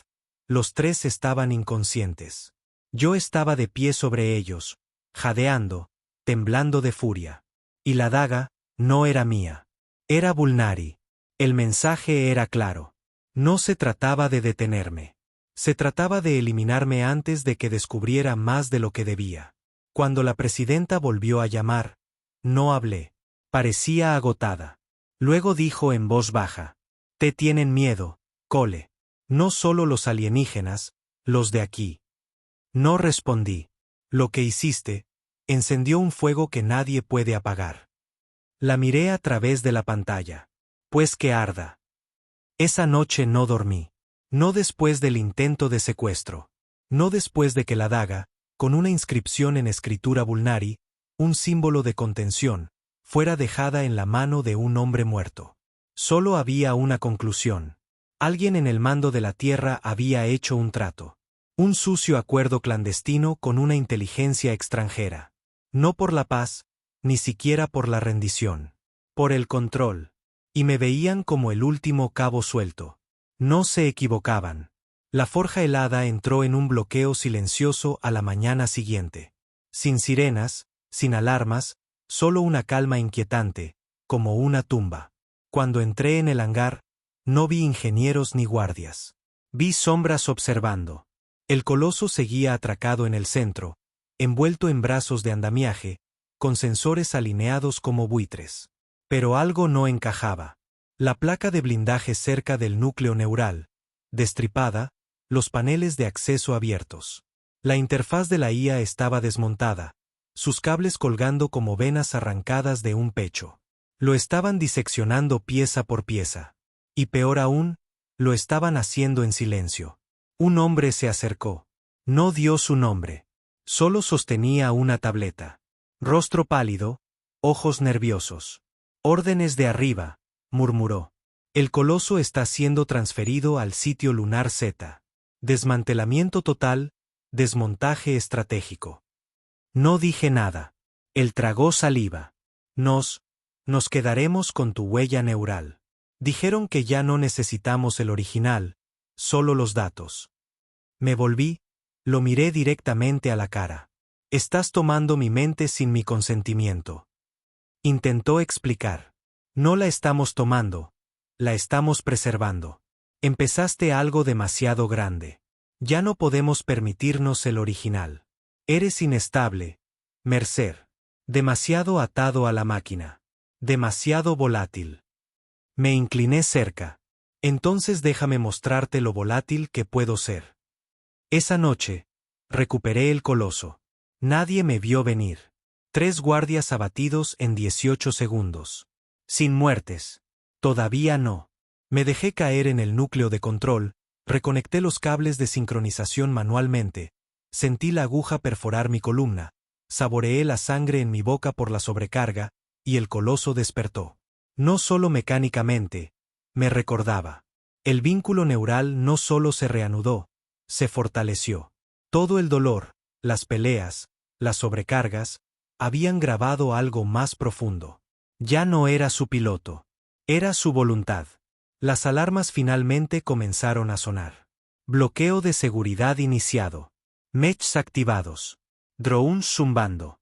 los 3 estaban inconscientes. Yo estaba de pie sobre ellos, jadeando, temblando de furia. Y la daga no era mía. Era Vulnari. El mensaje era claro. No se trataba de detenerme. Se trataba de eliminarme antes de que descubriera más de lo que debía. Cuando la presidenta volvió a llamar, no hablé. Parecía agotada. Luego dijo en voz baja: «Te tienen miedo, Cole. No solo los alienígenas, los de aquí». No respondí. Lo que hiciste encendió un fuego que nadie puede apagar. La miré a través de la pantalla. Pues que arda. Esa noche no dormí. No después del intento de secuestro. No después de que la daga, con una inscripción en escritura Vulnari, un símbolo de contención, fuera dejada en la mano de un hombre muerto. Solo había una conclusión. Alguien en el mando de la Tierra había hecho un trato. Un sucio acuerdo clandestino con una inteligencia extranjera. No por la paz, ni siquiera por la rendición. Por el control. Y me veían como el último cabo suelto. No se equivocaban. La Forja Helada entró en un bloqueo silencioso a la mañana siguiente. Sin sirenas, sin alarmas, solo una calma inquietante, como una tumba. Cuando entré en el hangar, no vi ingenieros ni guardias. Vi sombras observando. El coloso seguía atracado en el centro, envuelto en brazos de andamiaje, con sensores alineados como buitres. Pero algo no encajaba. La placa de blindaje cerca del núcleo neural, destripada, los paneles de acceso abiertos. La interfaz de la IA estaba desmontada, sus cables colgando como venas arrancadas de un pecho. Lo estaban diseccionando pieza por pieza. Y peor aún, lo estaban haciendo en silencio. Un hombre se acercó. No dio su nombre. Solo sostenía una tableta. Rostro pálido, ojos nerviosos. «Órdenes de arriba», murmuró. «El coloso está siendo transferido al sitio lunar Z. Desmantelamiento total, desmontaje estratégico». No dije nada. Él tragó saliva. Nos quedaremos con tu huella neural. Dijeron que ya no necesitamos el original, solo los datos. Me volví, lo miré directamente a la cara. «Estás tomando mi mente sin mi consentimiento». Intentó explicar. No la estamos tomando, la estamos preservando. Empezaste algo demasiado grande. Ya no podemos permitirnos el original. Eres inestable, Mercer. Demasiado atado a la máquina. Demasiado volátil. Me incliné cerca. Entonces déjame mostrarte lo volátil que puedo ser. Esa noche, recuperé el coloso. Nadie me vio venir. 3 guardias abatidos en 18 segundos. Sin muertes. Todavía no. Me dejé caer en el núcleo de control, reconecté los cables de sincronización manualmente, sentí la aguja perforar mi columna, saboreé la sangre en mi boca por la sobrecarga, y el coloso despertó. No solo mecánicamente, me recordaba. El vínculo neural no solo se reanudó, se fortaleció. Todo el dolor, las peleas, las sobrecargas, habían grabado algo más profundo. Ya no era su piloto, era su voluntad. Las alarmas finalmente comenzaron a sonar. Bloqueo de seguridad iniciado. Mechs activados. Drones zumbando.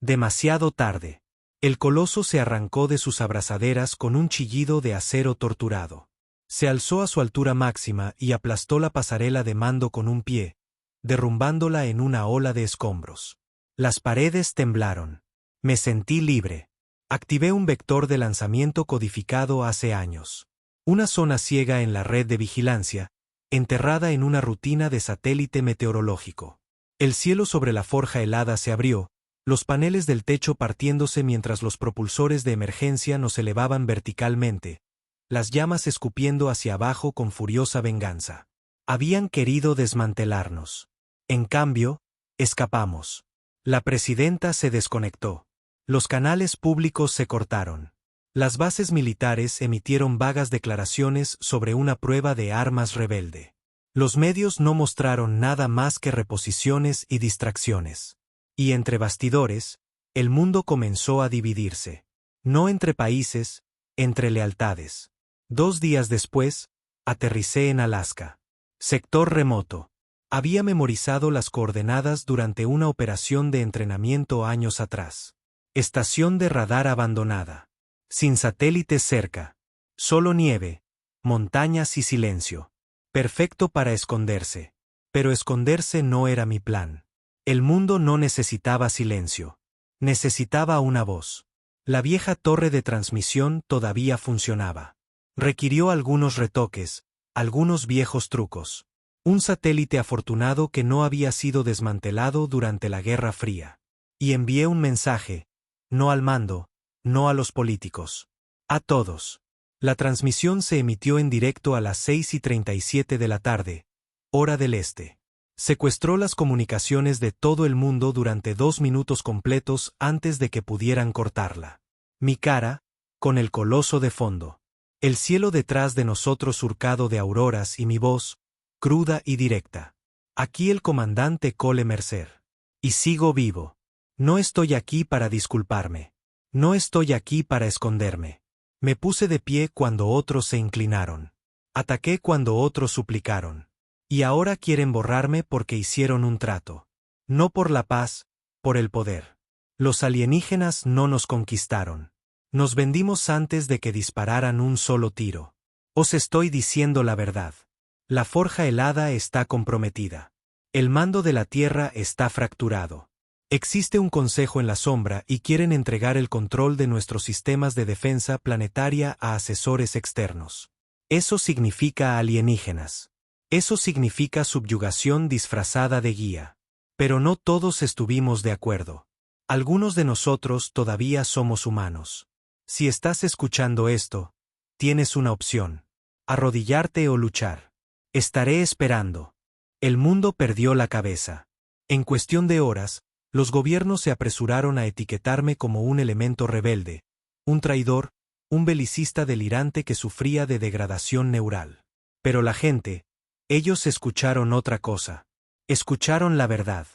Demasiado tarde. El coloso se arrancó de sus abrazaderas con un chillido de acero torturado. Se alzó a su altura máxima y aplastó la pasarela de mando con un pie, derrumbándola en una ola de escombros. Las paredes temblaron. Me sentí libre. Activé un vector de lanzamiento codificado hace años. Una zona ciega en la red de vigilancia, enterrada en una rutina de satélite meteorológico. El cielo sobre la forja helada se abrió, los paneles del techo partiéndose mientras los propulsores de emergencia nos elevaban verticalmente, las llamas escupiendo hacia abajo con furiosa venganza. Habían querido desmantelarnos. En cambio, escapamos. La presidenta se desconectó. Los canales públicos se cortaron. Las bases militares emitieron vagas declaraciones sobre una prueba de armas rebelde. Los medios no mostraron nada más que reposiciones y distracciones. Y entre bastidores, el mundo comenzó a dividirse. No entre países, entre lealtades. 2 días después, aterricé en Alaska. Sector remoto. Había memorizado las coordenadas durante una operación de entrenamiento años atrás. Estación de radar abandonada. Sin satélites cerca. Solo nieve, montañas y silencio. Perfecto para esconderse. Pero esconderse no era mi plan. El mundo no necesitaba silencio. Necesitaba una voz. La vieja torre de transmisión todavía funcionaba. Requirió algunos retoques, algunos viejos trucos. Un satélite afortunado que no había sido desmantelado durante la Guerra Fría. Y envié un mensaje, no al mando, no a los políticos. A todos. La transmisión se emitió en directo a las 6:37 de la tarde, hora del este. Secuestró las comunicaciones de todo el mundo durante 2 minutos completos antes de que pudieran cortarla. Mi cara, con el coloso de fondo. El cielo detrás de nosotros surcado de auroras y mi voz, cruda y directa. Aquí el comandante Cole Mercer. Y sigo vivo. No estoy aquí para disculparme. No estoy aquí para esconderme. Me puse de pie cuando otros se inclinaron. Ataqué cuando otros suplicaron. Y ahora quieren borrarme porque hicieron un trato. No por la paz, por el poder. Los alienígenas no nos conquistaron. Nos vendimos antes de que dispararan un solo tiro. Os estoy diciendo la verdad. La forja helada está comprometida. El mando de la Tierra está fracturado. Existe un consejo en la sombra y quieren entregar el control de nuestros sistemas de defensa planetaria a asesores externos. Eso significa alienígenas. Eso significa subyugación disfrazada de guía. Pero no todos estuvimos de acuerdo. Algunos de nosotros todavía somos humanos. Si estás escuchando esto, tienes una opción. Arrodillarte o luchar. Estaré esperando. El mundo perdió la cabeza. En cuestión de horas, los gobiernos se apresuraron a etiquetarme como un elemento rebelde, un traidor, un belicista delirante que sufría de degradación neural. Pero la gente, ellos escucharon otra cosa. Escucharon la verdad.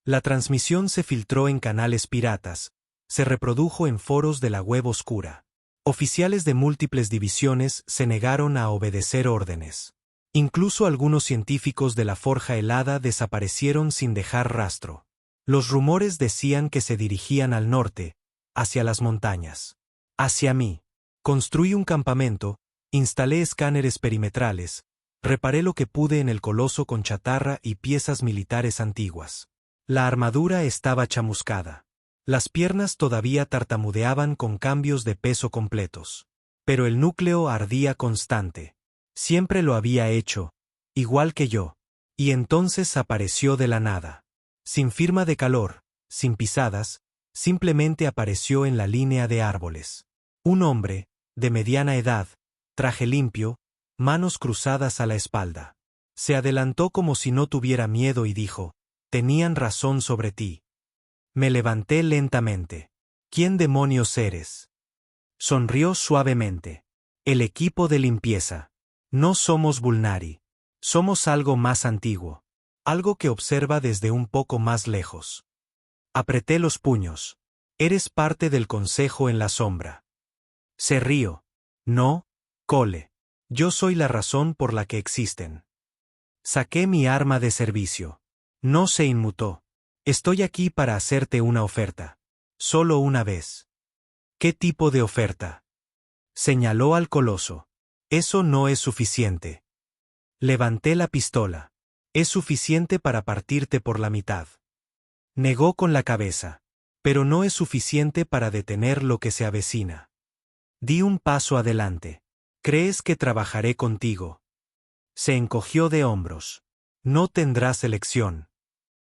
La transmisión se filtró en canales piratas, se reprodujo en foros de la web oscura. Oficiales de múltiples divisiones se negaron a obedecer órdenes. Incluso algunos científicos de la forja helada desaparecieron sin dejar rastro. Los rumores decían que se dirigían al norte, hacia las montañas. Hacia mí. Construí un campamento, instalé escáneres perimetrales, reparé lo que pude en el coloso con chatarra y piezas militares antiguas. La armadura estaba chamuscada. Las piernas todavía tartamudeaban con cambios de peso completos. Pero el núcleo ardía constante. Siempre lo había hecho, igual que yo. Y entonces apareció de la nada. Sin firma de calor, sin pisadas, simplemente apareció en la línea de árboles. Un hombre, de mediana edad, traje limpio, manos cruzadas a la espalda. Se adelantó como si no tuviera miedo y dijo: «Tenían razón sobre ti». Me levanté lentamente. «¿Quién demonios eres?». Sonrió suavemente. «El equipo de limpieza. No somos Vulnari. Somos algo más antiguo. Algo que observa desde un poco más lejos». Apreté los puños. «Eres parte del consejo en la sombra». Se rió. «No, Cole. Yo soy la razón por la que existen». Saqué mi arma de servicio. No se inmutó. «Estoy aquí para hacerte una oferta. Solo una vez». «¿Qué tipo de oferta?». Señaló al coloso. «Eso no es suficiente». Levanté la pistola. «Es suficiente para partirte por la mitad». Negó con la cabeza. «Pero no es suficiente para detener lo que se avecina». Di un paso adelante. «¿Crees que trabajaré contigo?». Se encogió de hombros. «No tendrás elección».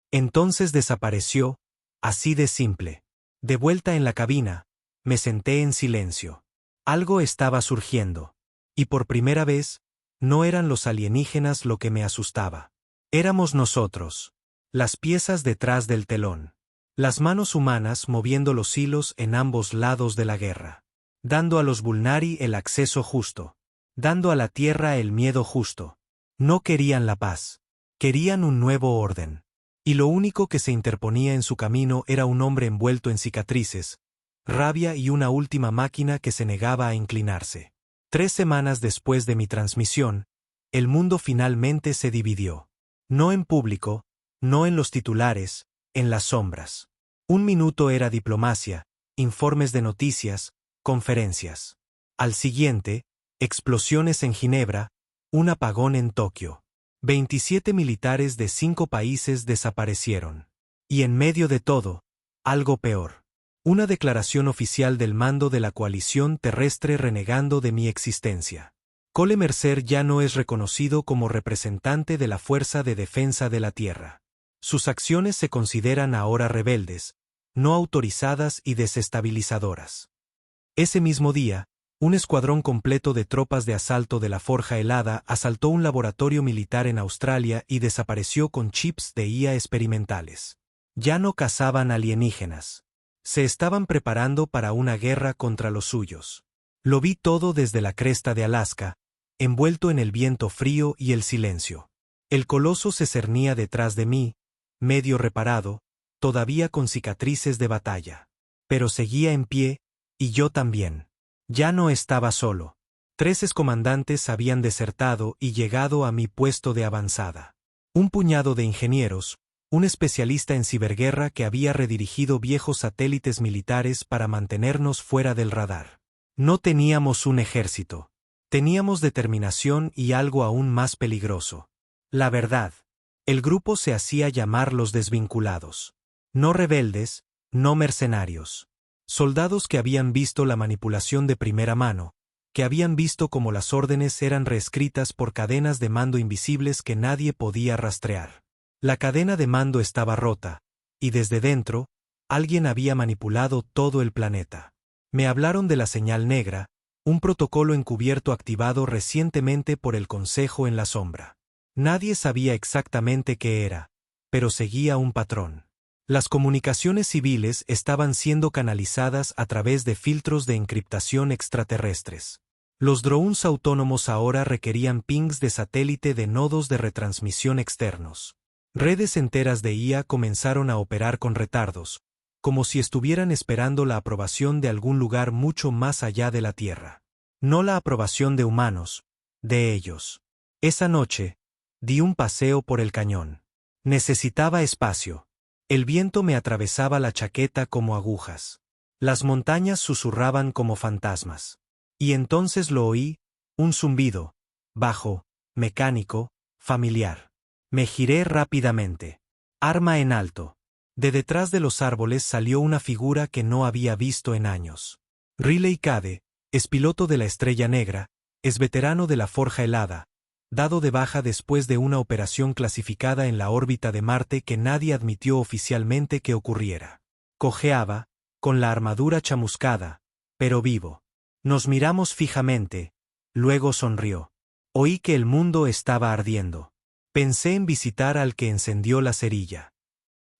Entonces desapareció, así de simple. De vuelta en la cabina, me senté en silencio. Algo estaba surgiendo. Y por primera vez, no eran los alienígenas lo que me asustaba. Éramos nosotros. Las piezas detrás del telón. Las manos humanas moviendo los hilos en ambos lados de la guerra. Dando a los Vulnari el acceso justo. Dando a la Tierra el miedo justo. No querían la paz. Querían un nuevo orden. Y lo único que se interponía en su camino era un hombre envuelto en cicatrices, rabia y una última máquina que se negaba a inclinarse. 3 semanas después de mi transmisión, el mundo finalmente se dividió. No en público, no en los titulares, en las sombras. 1 minuto era diplomacia, informes de noticias, conferencias. Al siguiente, explosiones en Ginebra, un apagón en Tokio. 27 militares de 5 países desaparecieron. Y en medio de todo, algo peor. Una declaración oficial del mando de la coalición terrestre renegando de mi existencia. Cole Mercer ya no es reconocido como representante de la Fuerza de Defensa de la Tierra. Sus acciones se consideran ahora rebeldes, no autorizadas y desestabilizadoras. Ese mismo día, un escuadrón completo de tropas de asalto de la Forja Helada asaltó un laboratorio militar en Australia y desapareció con chips de IA experimentales. Ya no cazaban alienígenas. Se estaban preparando para una guerra contra los suyos. Lo vi todo desde la cresta de Alaska, envuelto en el viento frío y el silencio. El coloso se cernía detrás de mí, medio reparado, todavía con cicatrices de batalla. Pero seguía en pie, y yo también. Ya no estaba solo. 3 excomandantes habían desertado y llegado a mi puesto de avanzada. Un puñado de ingenieros, un especialista en ciberguerra que había redirigido viejos satélites militares para mantenernos fuera del radar. No teníamos un ejército. Teníamos determinación y algo aún más peligroso. La verdad. El grupo se hacía llamar los desvinculados. No rebeldes, no mercenarios. Soldados que habían visto la manipulación de primera mano, que habían visto cómo las órdenes eran reescritas por cadenas de mando invisibles que nadie podía rastrear. La cadena de mando estaba rota, y desde dentro, alguien había manipulado todo el planeta. Me hablaron de la señal negra, un protocolo encubierto activado recientemente por el Consejo en la Sombra. Nadie sabía exactamente qué era, pero seguía un patrón. Las comunicaciones civiles estaban siendo canalizadas a través de filtros de encriptación extraterrestres. Los drones autónomos ahora requerían pings de satélite de nodos de retransmisión externos. Redes enteras de IA comenzaron a operar con retardos, como si estuvieran esperando la aprobación de algún lugar mucho más allá de la Tierra. No la aprobación de humanos, de ellos. Esa noche, di un paseo por el cañón. Necesitaba espacio. El viento me atravesaba la chaqueta como agujas. Las montañas susurraban como fantasmas. Y entonces lo oí, un zumbido, bajo, mecánico, familiar. Me giré rápidamente. Arma en alto. De detrás de los árboles salió una figura que no había visto en años. Riley Cade, es piloto de la Estrella Negra, es veterano de la Forja Helada, dado de baja después de una operación clasificada en la órbita de Marte que nadie admitió oficialmente que ocurriera. Cojeaba, con la armadura chamuscada, pero vivo. Nos miramos fijamente, luego sonrió. Oí que el mundo estaba ardiendo. Pensé en visitar al que encendió la cerilla.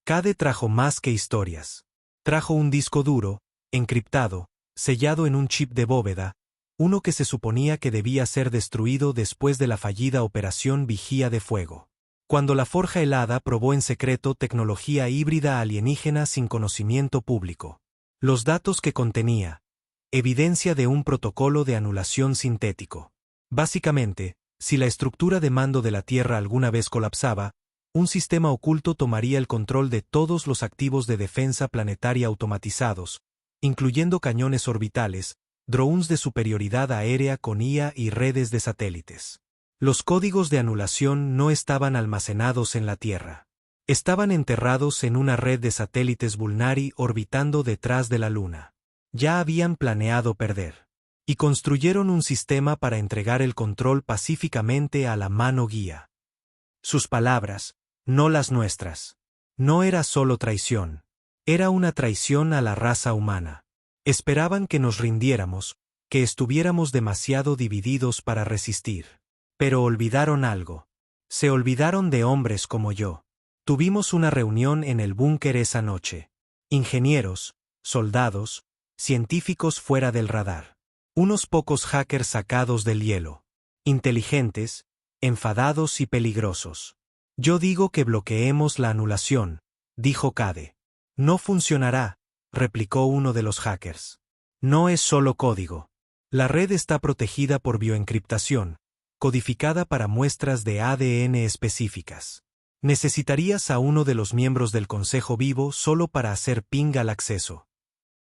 Cade trajo más que historias. Trajo un disco duro, encriptado, sellado en un chip de bóveda, uno que se suponía que debía ser destruido después de la fallida Operación Vigía de Fuego. Cuando la Forja Helada probó en secreto tecnología híbrida alienígena sin conocimiento público. Los datos que contenía. Evidencia de un protocolo de anulación sintético. Básicamente, si la estructura de mando de la Tierra alguna vez colapsaba, un sistema oculto tomaría el control de todos los activos de defensa planetaria automatizados, incluyendo cañones orbitales, drones de superioridad aérea con IA y redes de satélites. Los códigos de anulación no estaban almacenados en la Tierra. Estaban enterrados en una red de satélites Vulnari orbitando detrás de la Luna. Ya habían planeado perder. Y construyeron un sistema para entregar el control pacíficamente a la mano guía. Sus palabras, no las nuestras. No era solo traición. Era una traición a la raza humana. Esperaban que nos rindiéramos, que estuviéramos demasiado divididos para resistir. Pero olvidaron algo. Se olvidaron de hombres como yo. Tuvimos una reunión en el búnker esa noche. Ingenieros, soldados, científicos fuera del radar. Unos pocos hackers sacados del hielo. Inteligentes, enfadados y peligrosos. Yo digo que bloqueemos la anulación, dijo Cade. No funcionará, replicó uno de los hackers. No es solo código. La red está protegida por bioencriptación, codificada para muestras de ADN específicas. Necesitarías a uno de los miembros del Consejo vivo solo para hacer ping al acceso.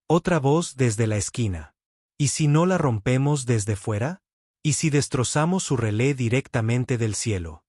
Otra voz desde la esquina. ¿Y si no la rompemos desde fuera? ¿Y si destrozamos su relé directamente del cielo?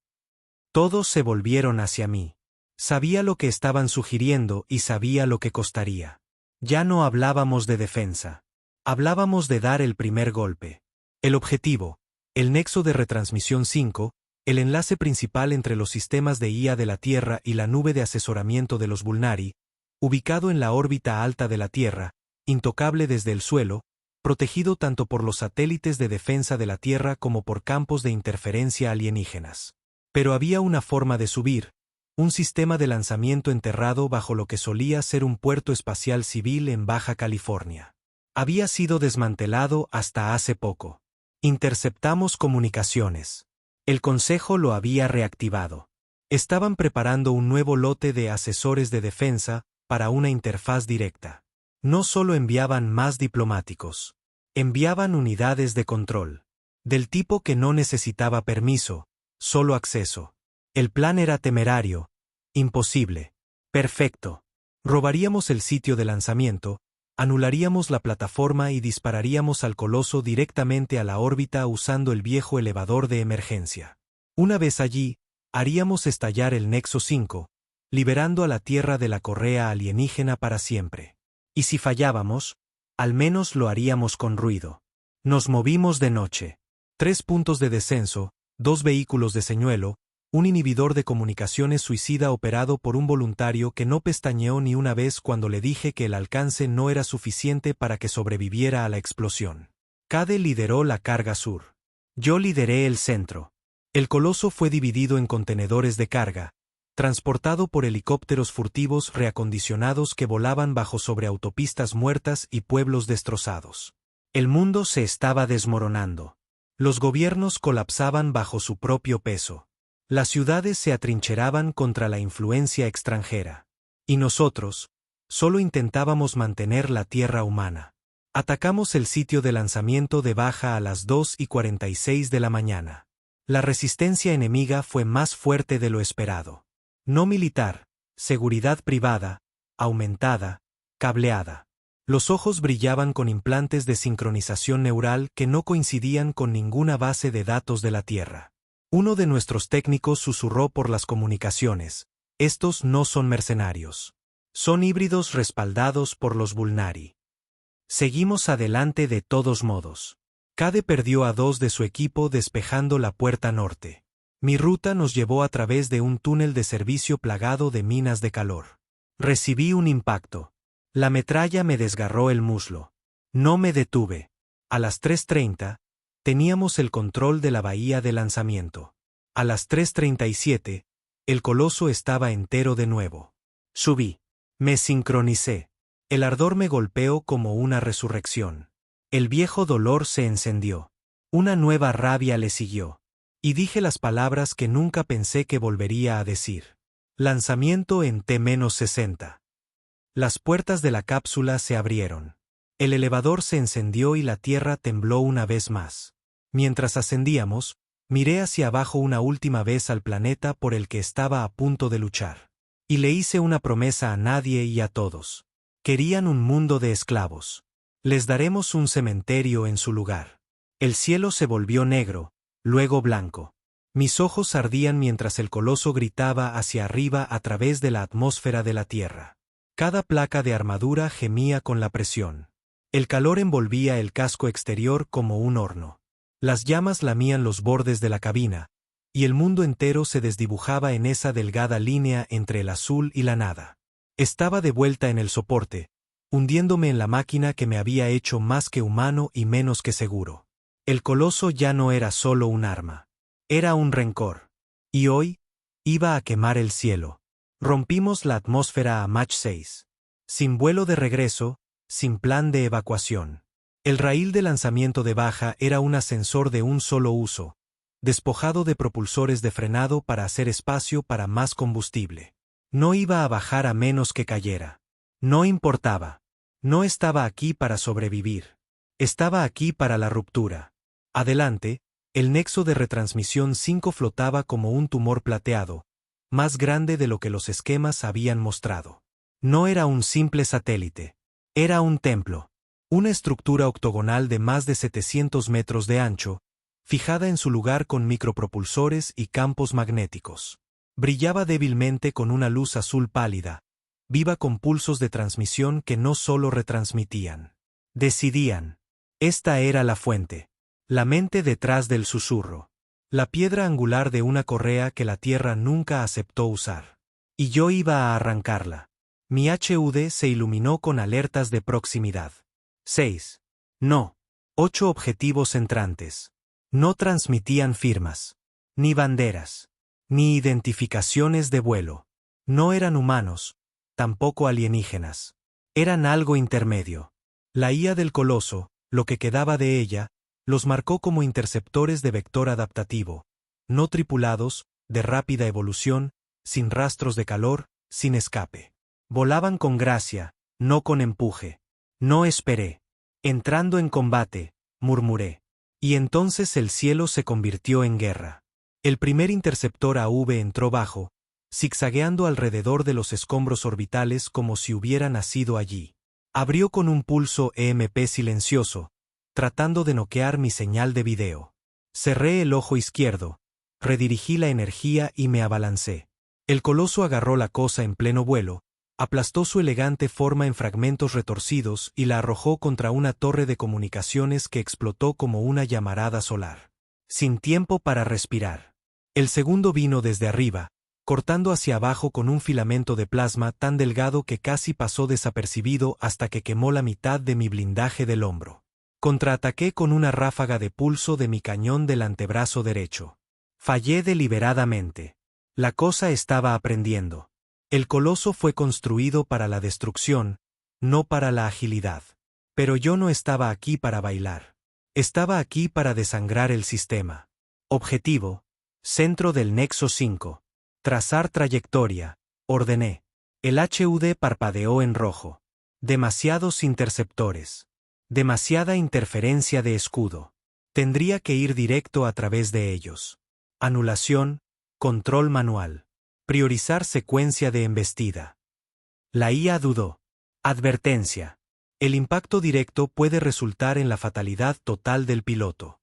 Todos se volvieron hacia mí. Sabía lo que estaban sugiriendo y sabía lo que costaría. Ya no hablábamos de defensa. Hablábamos de dar el primer golpe. El objetivo, el nexo de retransmisión 5, el enlace principal entre los sistemas de IA de la Tierra y la nube de asesoramiento de los Vulnari, ubicado en la órbita alta de la Tierra, intocable desde el suelo, protegido tanto por los satélites de defensa de la Tierra como por campos de interferencia alienígenas. Pero había una forma de subir, un sistema de lanzamiento enterrado bajo lo que solía ser un puerto espacial civil en Baja California. Había sido desmantelado hasta hace poco. Interceptamos comunicaciones. El Consejo lo había reactivado. Estaban preparando un nuevo lote de asesores de defensa para una interfaz directa. No solo enviaban más diplomáticos. Enviaban unidades de control. Del tipo que no necesitaba permiso, solo acceso. El plan era temerario, imposible, perfecto. Robaríamos el sitio de lanzamiento, anularíamos la plataforma y dispararíamos al coloso directamente a la órbita usando el viejo elevador de emergencia. Una vez allí, haríamos estallar el Nexo 5, liberando a la Tierra de la correa alienígena para siempre. Y si fallábamos, al menos lo haríamos con ruido. Nos movimos de noche. 3 puntos de descenso, 2 vehículos de señuelo, un inhibidor de comunicaciones suicida operado por un voluntario que no pestañeó ni una vez cuando le dije que el alcance no era suficiente para que sobreviviera a la explosión. Cade lideró la carga sur. Yo lideré el centro. El coloso fue dividido en contenedores de carga, transportado por helicópteros furtivos reacondicionados que volaban bajo sobre autopistas muertas y pueblos destrozados. El mundo se estaba desmoronando. Los gobiernos colapsaban bajo su propio peso. Las ciudades se atrincheraban contra la influencia extranjera. Y nosotros, solo intentábamos mantener la tierra humana. Atacamos el sitio de lanzamiento de Baja a las 2:46 de la mañana. La resistencia enemiga fue más fuerte de lo esperado. No militar, seguridad privada, aumentada, cableada. Los ojos brillaban con implantes de sincronización neural que no coincidían con ninguna base de datos de la Tierra. Uno de nuestros técnicos susurró por las comunicaciones: estos no son mercenarios. Son híbridos respaldados por los Vulnari. Seguimos adelante de todos modos. Cade perdió a 2 de su equipo despejando la puerta norte. Mi ruta nos llevó a través de un túnel de servicio plagado de minas de calor. Recibí un impacto. La metralla me desgarró el muslo. No me detuve. A las 3:30, teníamos el control de la bahía de lanzamiento. A las 3:37, el coloso estaba entero de nuevo. Subí. Me sincronicé. El ardor me golpeó como una resurrección. El viejo dolor se encendió. Una nueva rabia le siguió. Y dije las palabras que nunca pensé que volvería a decir. Lanzamiento en T-60. Las puertas de la cápsula se abrieron. El elevador se encendió y la Tierra tembló una vez más. Mientras ascendíamos, miré hacia abajo una última vez al planeta por el que estaba a punto de luchar. Y le hice una promesa a nadie y a todos. Querían un mundo de esclavos. Les daremos un cementerio en su lugar. El cielo se volvió negro, luego blanco. Mis ojos ardían mientras el coloso gritaba hacia arriba a través de la atmósfera de la Tierra. Cada placa de armadura gemía con la presión. El calor envolvía el casco exterior como un horno. Las llamas lamían los bordes de la cabina, y el mundo entero se desdibujaba en esa delgada línea entre el azul y la nada. Estaba de vuelta en el soporte, hundiéndome en la máquina que me había hecho más que humano y menos que seguro. El coloso ya no era solo un arma. Era un rencor. Y hoy, iba a quemar el cielo. Rompimos la atmósfera a Mach 6. Sin vuelo de regreso, sin plan de evacuación. El raíl de lanzamiento de baja era un ascensor de un solo uso, despojado de propulsores de frenado para hacer espacio para más combustible. No iba a bajar a menos que cayera. No importaba. No estaba aquí para sobrevivir. Estaba aquí para la ruptura. Adelante, el nexo de retransmisión 5 flotaba como un tumor plateado, más grande de lo que los esquemas habían mostrado. No era un simple satélite. Era un templo. Una estructura octogonal de más de 700 metros de ancho, fijada en su lugar con micropropulsores y campos magnéticos. Brillaba débilmente con una luz azul pálida, viva con pulsos de transmisión que no solo retransmitían. Decidían. Esta era la fuente. La mente detrás del susurro. La piedra angular de una correa que la Tierra nunca aceptó usar. Y yo iba a arrancarla. Mi HUD se iluminó con alertas de proximidad. 6. No. 8 objetivos entrantes. No transmitían firmas. Ni banderas. Ni identificaciones de vuelo. No eran humanos. Tampoco alienígenas. Eran algo intermedio. La IA del coloso, lo que quedaba de ella, los marcó como interceptores de vector adaptativo, no tripulados, de rápida evolución, sin rastros de calor, sin escape. Volaban con gracia, no con empuje. No esperé. Entrando en combate, murmuré. Y entonces el cielo se convirtió en guerra. El primer interceptor AV entró bajo, zigzagueando alrededor de los escombros orbitales como si hubiera nacido allí. Abrió con un pulso EMP silencioso, tratando de noquear mi señal de video. Cerré el ojo izquierdo, redirigí la energía y me abalancé. El coloso agarró la cosa en pleno vuelo, aplastó su elegante forma en fragmentos retorcidos y la arrojó contra una torre de comunicaciones que explotó como una llamarada solar. Sin tiempo para respirar. El segundo vino desde arriba, cortando hacia abajo con un filamento de plasma tan delgado que casi pasó desapercibido hasta que quemó la mitad de mi blindaje del hombro. Contraataqué con una ráfaga de pulso de mi cañón del antebrazo derecho. Fallé deliberadamente. La cosa estaba aprendiendo. El coloso fue construido para la destrucción, no para la agilidad. Pero yo no estaba aquí para bailar. Estaba aquí para desangrar el sistema. Objetivo: centro del nexo 5. Trazar trayectoria. Ordené. El HUD parpadeó en rojo. Demasiados interceptores. Demasiada interferencia de escudo. Tendría que ir directo a través de ellos. Anulación, control manual. Priorizar secuencia de embestida. La IA dudó. Advertencia. El impacto directo puede resultar en la fatalidad total del piloto.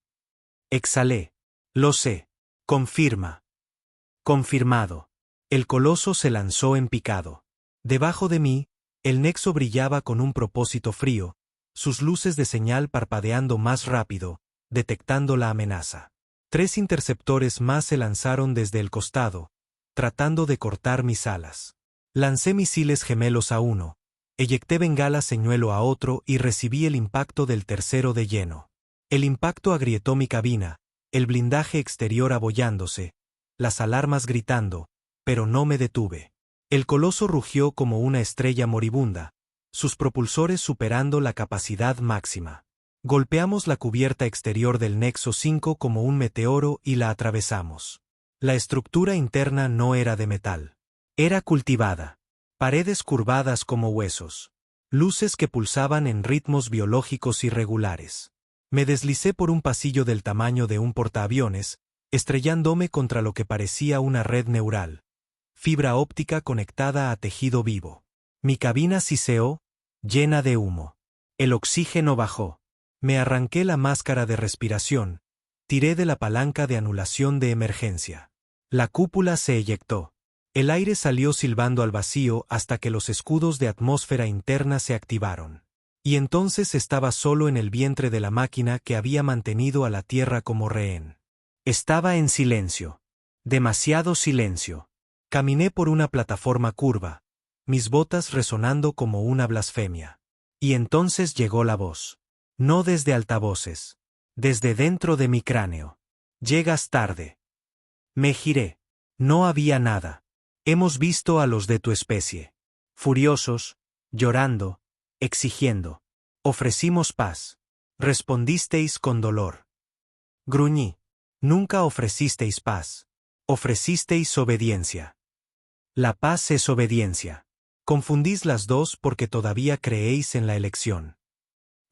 Exhalé. Lo sé. Confirma. Confirmado. El coloso se lanzó en picado. Debajo de mí, el nexo brillaba con un propósito frío, sus luces de señal parpadeando más rápido, detectando la amenaza. 3 interceptores más se lanzaron desde el costado, tratando de cortar mis alas. Lancé misiles gemelos a uno, eyecté bengalas señuelo a otro y recibí el impacto del tercero de lleno. El impacto agrietó mi cabina, el blindaje exterior abollándose, las alarmas gritando, pero no me detuve. El coloso rugió como una estrella moribunda, sus propulsores superando la capacidad máxima. Golpeamos la cubierta exterior del Nexo 5 como un meteoro y la atravesamos. La estructura interna no era de metal. Era cultivada. Paredes curvadas como huesos. Luces que pulsaban en ritmos biológicos irregulares. Me deslicé por un pasillo del tamaño de un portaaviones, estrellándome contra lo que parecía una red neural. Fibra óptica conectada a tejido vivo. Mi cabina siseó, llena de humo. El oxígeno bajó. Me arranqué la máscara de respiración, tiré de la palanca de anulación de emergencia. La cúpula se eyectó. El aire salió silbando al vacío hasta que los escudos de atmósfera interna se activaron. Y entonces estaba solo en el vientre de la máquina que había mantenido a la Tierra como rehén. Estaba en silencio. Demasiado silencio. Caminé por una plataforma curva, mis botas resonando como una blasfemia. Y entonces llegó la voz. No desde altavoces. Desde dentro de mi cráneo. Llegas tarde. Me giré. No había nada. Hemos visto a los de tu especie. Furiosos, llorando, exigiendo. Ofrecimos paz. Respondisteis con dolor. Gruñí. Nunca ofrecisteis paz. Ofrecisteis obediencia. La paz es obediencia. Confundís las dos porque todavía creéis en la elección.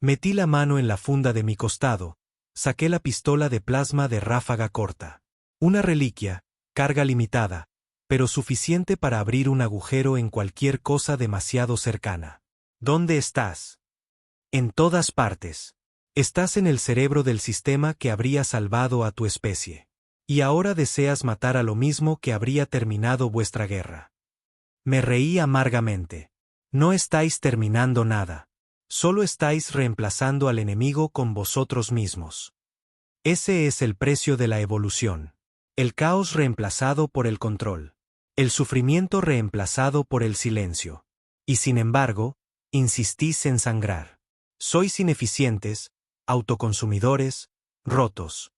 Metí la mano en la funda de mi costado, saqué la pistola de plasma de ráfaga corta. Una reliquia, carga limitada, pero suficiente para abrir un agujero en cualquier cosa demasiado cercana. ¿Dónde estás? En todas partes. Estás en el cerebro del sistema que habría salvado a tu especie. Y ahora deseas matar a lo mismo que habría terminado vuestra guerra. Me reí amargamente. No estáis terminando nada. Solo estáis reemplazando al enemigo con vosotros mismos. Ese es el precio de la evolución. El caos reemplazado por el control. El sufrimiento reemplazado por el silencio. Y sin embargo, insistís en sangrar. Sois ineficientes, autoconsumidores, rotos.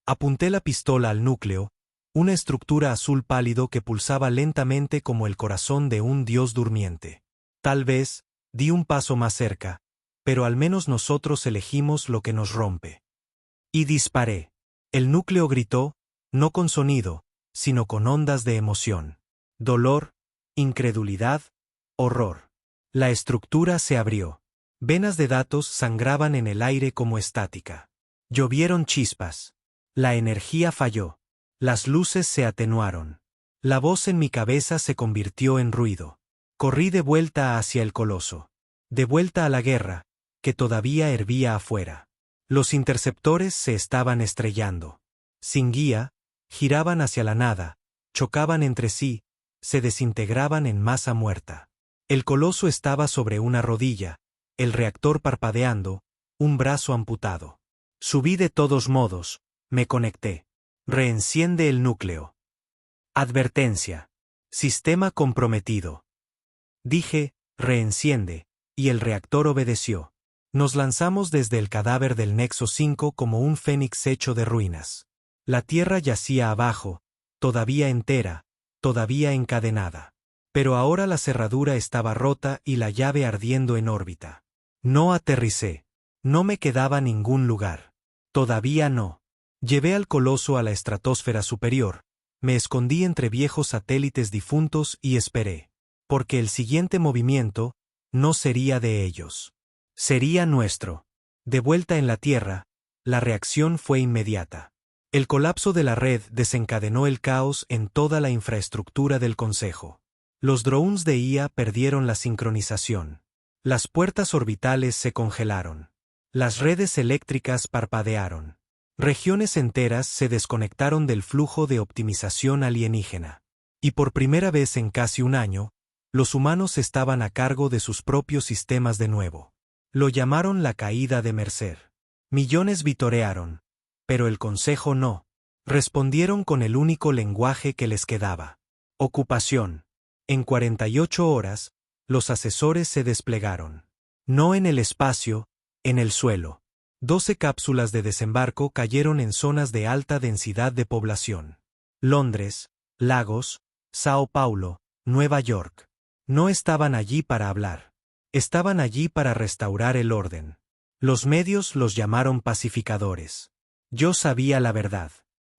Apunté la pistola al núcleo, una estructura azul pálido que pulsaba lentamente como el corazón de un dios durmiente. Tal vez, di un paso más cerca, pero al menos nosotros elegimos lo que nos rompe. Y disparé. El núcleo gritó, no con sonido, sino con ondas de emoción. Dolor, incredulidad, horror. La estructura se abrió. Venas de datos sangraban en el aire como estática. Llovieron chispas. La energía falló. Las luces se atenuaron. La voz en mi cabeza se convirtió en ruido. Corrí de vuelta hacia el coloso. De vuelta a la guerra, que todavía hervía afuera. Los interceptores se estaban estrellando. Sin guía, giraban hacia la nada, chocaban entre sí, se desintegraban en masa muerta. El coloso estaba sobre una rodilla, el reactor parpadeando, un brazo amputado. Subí de todos modos, me conecté. Reenciende el núcleo. Advertencia. Sistema comprometido. Dije, reenciende, y el reactor obedeció. Nos lanzamos desde el cadáver del Nexo 5 como un fénix hecho de ruinas. La Tierra yacía abajo, todavía entera, todavía encadenada. Pero ahora la cerradura estaba rota y la llave ardiendo en órbita. No aterricé. No me quedaba ningún lugar. Todavía no. Llevé al coloso a la estratosfera superior, me escondí entre viejos satélites difuntos y esperé. Porque el siguiente movimiento no sería de ellos. Sería nuestro. De vuelta en la Tierra, la reacción fue inmediata. El colapso de la red desencadenó el caos en toda la infraestructura del Consejo. Los drones de IA perdieron la sincronización. Las puertas orbitales se congelaron. Las redes eléctricas parpadearon. Regiones enteras se desconectaron del flujo de optimización alienígena. Y por primera vez en casi un año, los humanos estaban a cargo de sus propios sistemas de nuevo. Lo llamaron la caída de Mercer. Millones vitorearon, pero el Consejo no. Respondieron con el único lenguaje que les quedaba. Ocupación. En 48 horas, los asesores se desplegaron. No en el espacio, en el suelo. 12 cápsulas de desembarco cayeron en zonas de alta densidad de población. Londres, Lagos, Sao Paulo, Nueva York. No estaban allí para hablar. Estaban allí para restaurar el orden. Los medios los llamaron pacificadores. Yo sabía la verdad.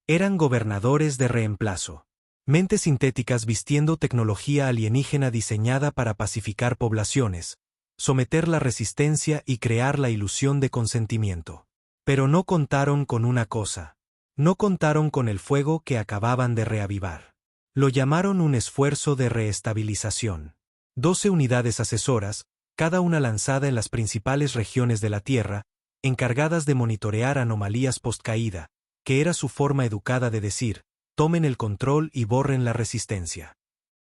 Eran gobernadores de reemplazo. Mentes sintéticas vistiendo tecnología alienígena diseñada para pacificar poblaciones, someter la resistencia y crear la ilusión de consentimiento. Pero no contaron con una cosa. No contaron con el fuego que acababan de reavivar. Lo llamaron un esfuerzo de reestabilización. 12 unidades asesoras, cada una lanzada en las principales regiones de la Tierra, encargadas de monitorear anomalías postcaída, que era su forma educada de decir, tomen el control y borren la resistencia.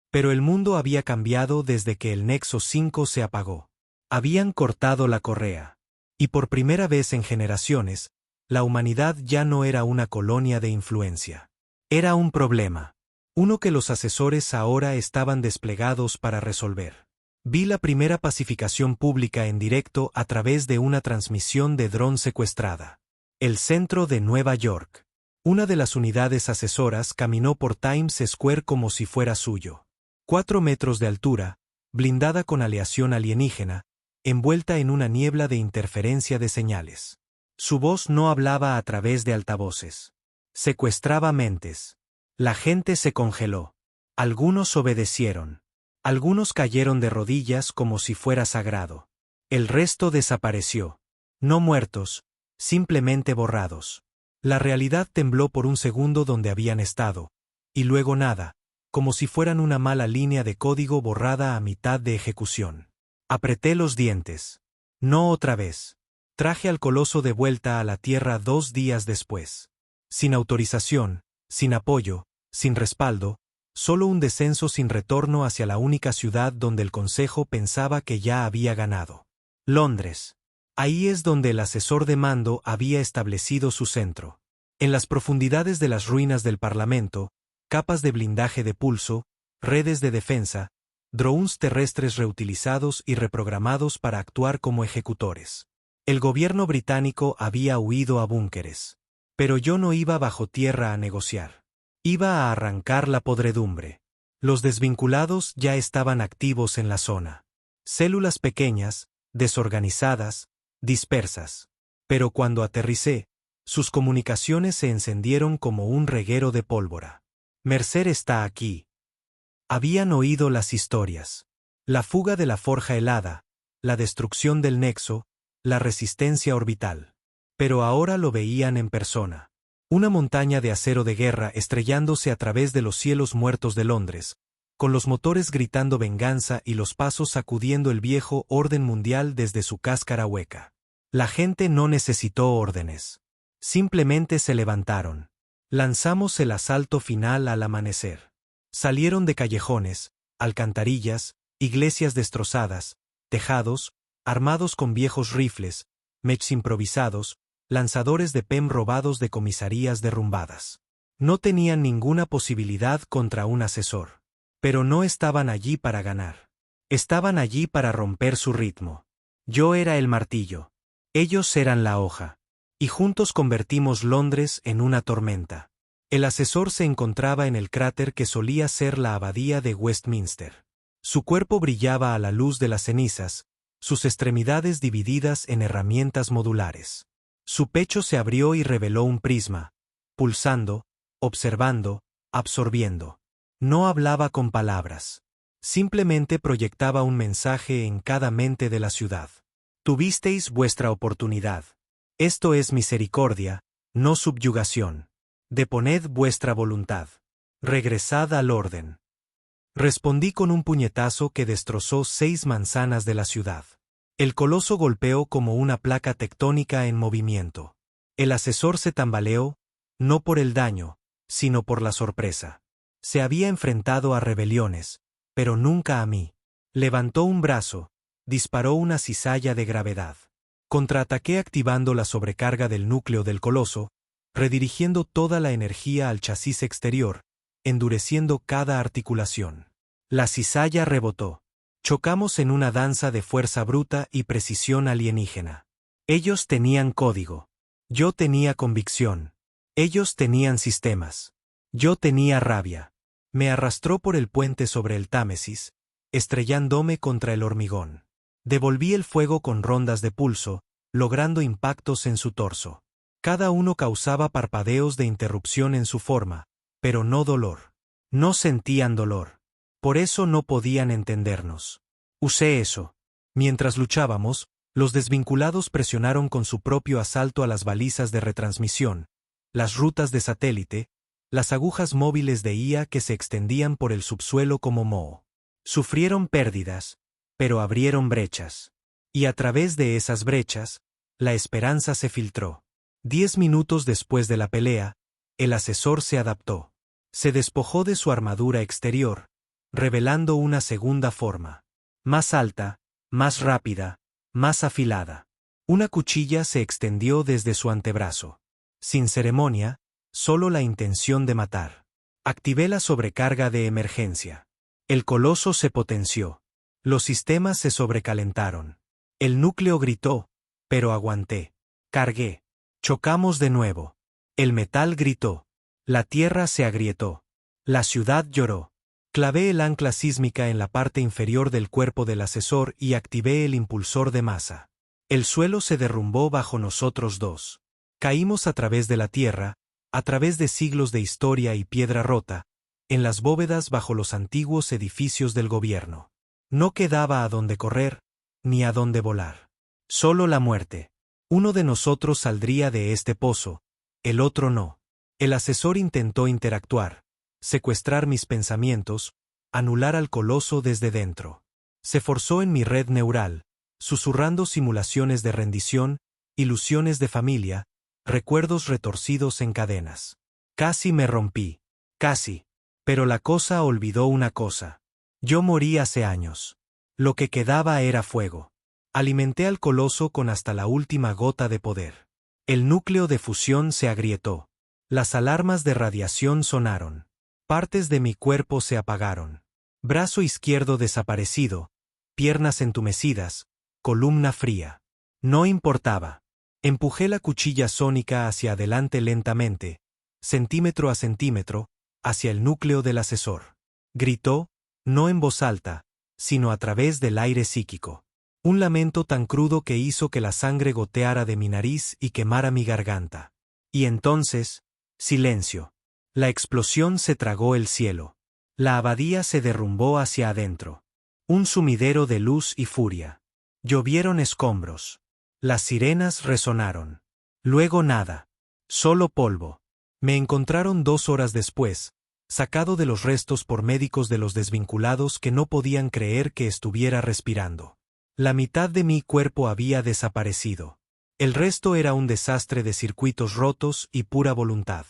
Pero el mundo había cambiado desde que el Nexo 5 se apagó. Habían cortado la correa. Y por primera vez en generaciones, la humanidad ya no era una colonia de influencia. Era un problema. Uno que los asesores ahora estaban desplegados para resolver. Vi la primera pacificación pública en directo a través de una transmisión de dron secuestrada. El centro de Nueva York. Una de las unidades asesoras caminó por Times Square como si fuera suyo. 4 metros de altura, blindada con aleación alienígena, envuelta en una niebla de interferencia de señales. Su voz no hablaba a través de altavoces. Secuestraba mentes. La gente se congeló. Algunos obedecieron. Algunos cayeron de rodillas como si fuera sagrado. El resto desapareció. No muertos, simplemente borrados. La realidad tembló por un segundo donde habían estado, y luego nada, como si fueran una mala línea de código borrada a mitad de ejecución. Apreté los dientes. No otra vez. Traje al coloso de vuelta a la Tierra 2 días después. Sin autorización, sin apoyo, sin respaldo, solo un descenso sin retorno hacia la única ciudad donde el Consejo pensaba que ya había ganado. Londres. Ahí es donde el asesor de mando había establecido su centro. En las profundidades de las ruinas del Parlamento, capas de blindaje de pulso, redes de defensa, drones terrestres reutilizados y reprogramados para actuar como ejecutores. El gobierno británico había huido a búnkeres. Pero yo no iba bajo tierra a negociar. Iba a arrancar la podredumbre. Los desvinculados ya estaban activos en la zona. Células pequeñas, desorganizadas, dispersas. Pero cuando aterricé, sus comunicaciones se encendieron como un reguero de pólvora. Mercer está aquí. Habían oído las historias. La fuga de la forja helada, la destrucción del nexo, la resistencia orbital. Pero ahora lo veían en persona. Una montaña de acero de guerra estrellándose a través de los cielos muertos de Londres, con los motores gritando venganza y los pasos sacudiendo el viejo orden mundial desde su cáscara hueca. La gente no necesitó órdenes. Simplemente se levantaron. Lanzamos el asalto final al amanecer. Salieron de callejones, alcantarillas, iglesias destrozadas, tejados, armados con viejos rifles, mechs improvisados, lanzadores de PEM robados de comisarías derrumbadas. No tenían ninguna posibilidad contra un asesor. Pero no estaban allí para ganar. Estaban allí para romper su ritmo. Yo era el martillo. Ellos eran la hoja. Y juntos convertimos Londres en una tormenta. El asesor se encontraba en el cráter que solía ser la abadía de Westminster. Su cuerpo brillaba a la luz de las cenizas, sus extremidades divididas en herramientas modulares. Su pecho se abrió y reveló un prisma, pulsando, observando, absorbiendo. No hablaba con palabras. Simplemente proyectaba un mensaje en cada mente de la ciudad. Tuvisteis vuestra oportunidad. Esto es misericordia, no subyugación. Deponed vuestra voluntad. Regresad al orden. Respondí con un puñetazo que destrozó 6 manzanas de la ciudad. El coloso golpeó como una placa tectónica en movimiento. El asesor se tambaleó, no por el daño, sino por la sorpresa. Se había enfrentado a rebeliones, pero nunca a mí. Levantó un brazo, disparó una cizalla de gravedad. Contraataqué activando la sobrecarga del núcleo del coloso, redirigiendo toda la energía al chasis exterior, endureciendo cada articulación. La cizalla rebotó. Chocamos en una danza de fuerza bruta y precisión alienígena. Ellos tenían código. Yo tenía convicción. Ellos tenían sistemas. Yo tenía rabia. Me arrastró por el puente sobre el Támesis, estrellándome contra el hormigón. Devolví el fuego con rondas de pulso, logrando impactos en su torso. Cada uno causaba parpadeos de interrupción en su forma, pero no dolor. No sentían dolor. Por eso no podían entendernos. Usé eso. Mientras luchábamos, los desvinculados presionaron con su propio asalto a las balizas de retransmisión, las rutas de satélite, las agujas móviles de IA que se extendían por el subsuelo como moho. Sufrieron pérdidas, pero abrieron brechas. Y a través de esas brechas, la esperanza se filtró. 10 minutos después de la pelea, el asesor se adaptó. Se despojó de su armadura exterior, revelando una segunda forma. Más alta, más rápida, más afilada. Una cuchilla se extendió desde su antebrazo. Sin ceremonia, solo la intención de matar. Activé la sobrecarga de emergencia. El coloso se potenció. Los sistemas se sobrecalentaron. El núcleo gritó, pero aguanté. Cargué. Chocamos de nuevo. El metal gritó. La tierra se agrietó. La ciudad lloró. Clavé el ancla sísmica en la parte inferior del cuerpo del asesor y activé el impulsor de masa. El suelo se derrumbó bajo nosotros dos. Caímos a través de la tierra, a través de siglos de historia y piedra rota, en las bóvedas bajo los antiguos edificios del gobierno. No quedaba a dónde correr, ni a dónde volar. Solo la muerte. Uno de nosotros saldría de este pozo, el otro no. El asesor intentó interactuar, secuestrar mis pensamientos, anular al coloso desde dentro. Se forzó en mi red neural, susurrando simulaciones de rendición, ilusiones de familia, recuerdos retorcidos en cadenas. Casi me rompí. Casi. Pero la cosa olvidó una cosa. Yo morí hace años. Lo que quedaba era fuego. Alimenté al coloso con hasta la última gota de poder. El núcleo de fusión se agrietó. Las alarmas de radiación sonaron. Partes de mi cuerpo se apagaron. Brazo izquierdo desaparecido, piernas entumecidas, columna fría. No importaba. Empujé la cuchilla sónica hacia adelante lentamente, centímetro a centímetro, hacia el núcleo del asesor. Gritó, no en voz alta, sino a través del aire psíquico. Un lamento tan crudo que hizo que la sangre goteara de mi nariz y quemara mi garganta. Y entonces, silencio. La explosión se tragó el cielo. La abadía se derrumbó hacia adentro. Un sumidero de luz y furia. Llovieron escombros. Las sirenas resonaron. Luego nada. Solo polvo. Me encontraron 2 horas después, sacado de los restos por médicos de los desvinculados que no podían creer que estuviera respirando. La mitad de mi cuerpo había desaparecido. El resto era un desastre de circuitos rotos y pura voluntad.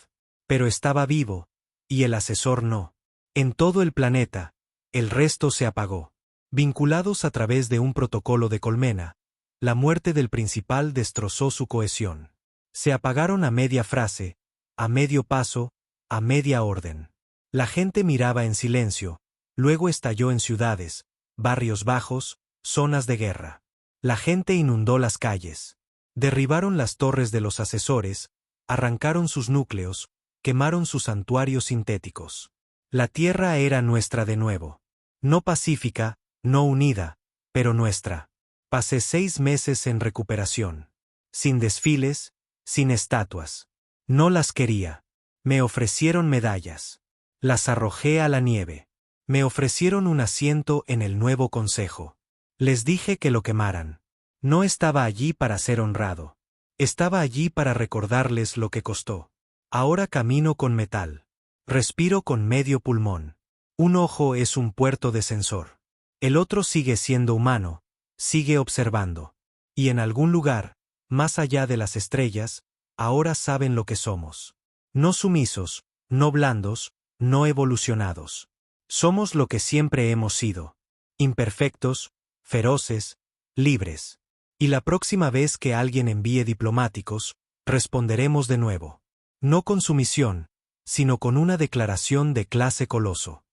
Pero estaba vivo, y el asesor no. En todo el planeta, el resto se apagó. Vinculados a través de un protocolo de colmena, la muerte del principal destrozó su cohesión. Se apagaron a media frase, a medio paso, a media orden. La gente miraba en silencio, luego estalló en ciudades, barrios bajos, zonas de guerra. La gente inundó las calles. Derribaron las torres de los asesores, arrancaron sus núcleos, quemaron sus santuarios sintéticos. La tierra era nuestra de nuevo. No pacífica, no unida, pero nuestra. Pasé 6 meses en recuperación. Sin desfiles, sin estatuas. No las quería. Me ofrecieron medallas. Las arrojé a la nieve. Me ofrecieron un asiento en el nuevo consejo. Les dije que lo quemaran. No estaba allí para ser honrado. Estaba allí para recordarles lo que costó. Ahora camino con metal. Respiro con medio pulmón. Un ojo es un puerto de sensor. El otro sigue siendo humano, sigue observando. Y en algún lugar, más allá de las estrellas, ahora saben lo que somos. No sumisos, no blandos, no evolucionados. Somos lo que siempre hemos sido. Imperfectos, feroces, libres. Y la próxima vez que alguien envíe diplomáticos, responderemos de nuevo. No con sumisión, sino con una declaración de clase coloso.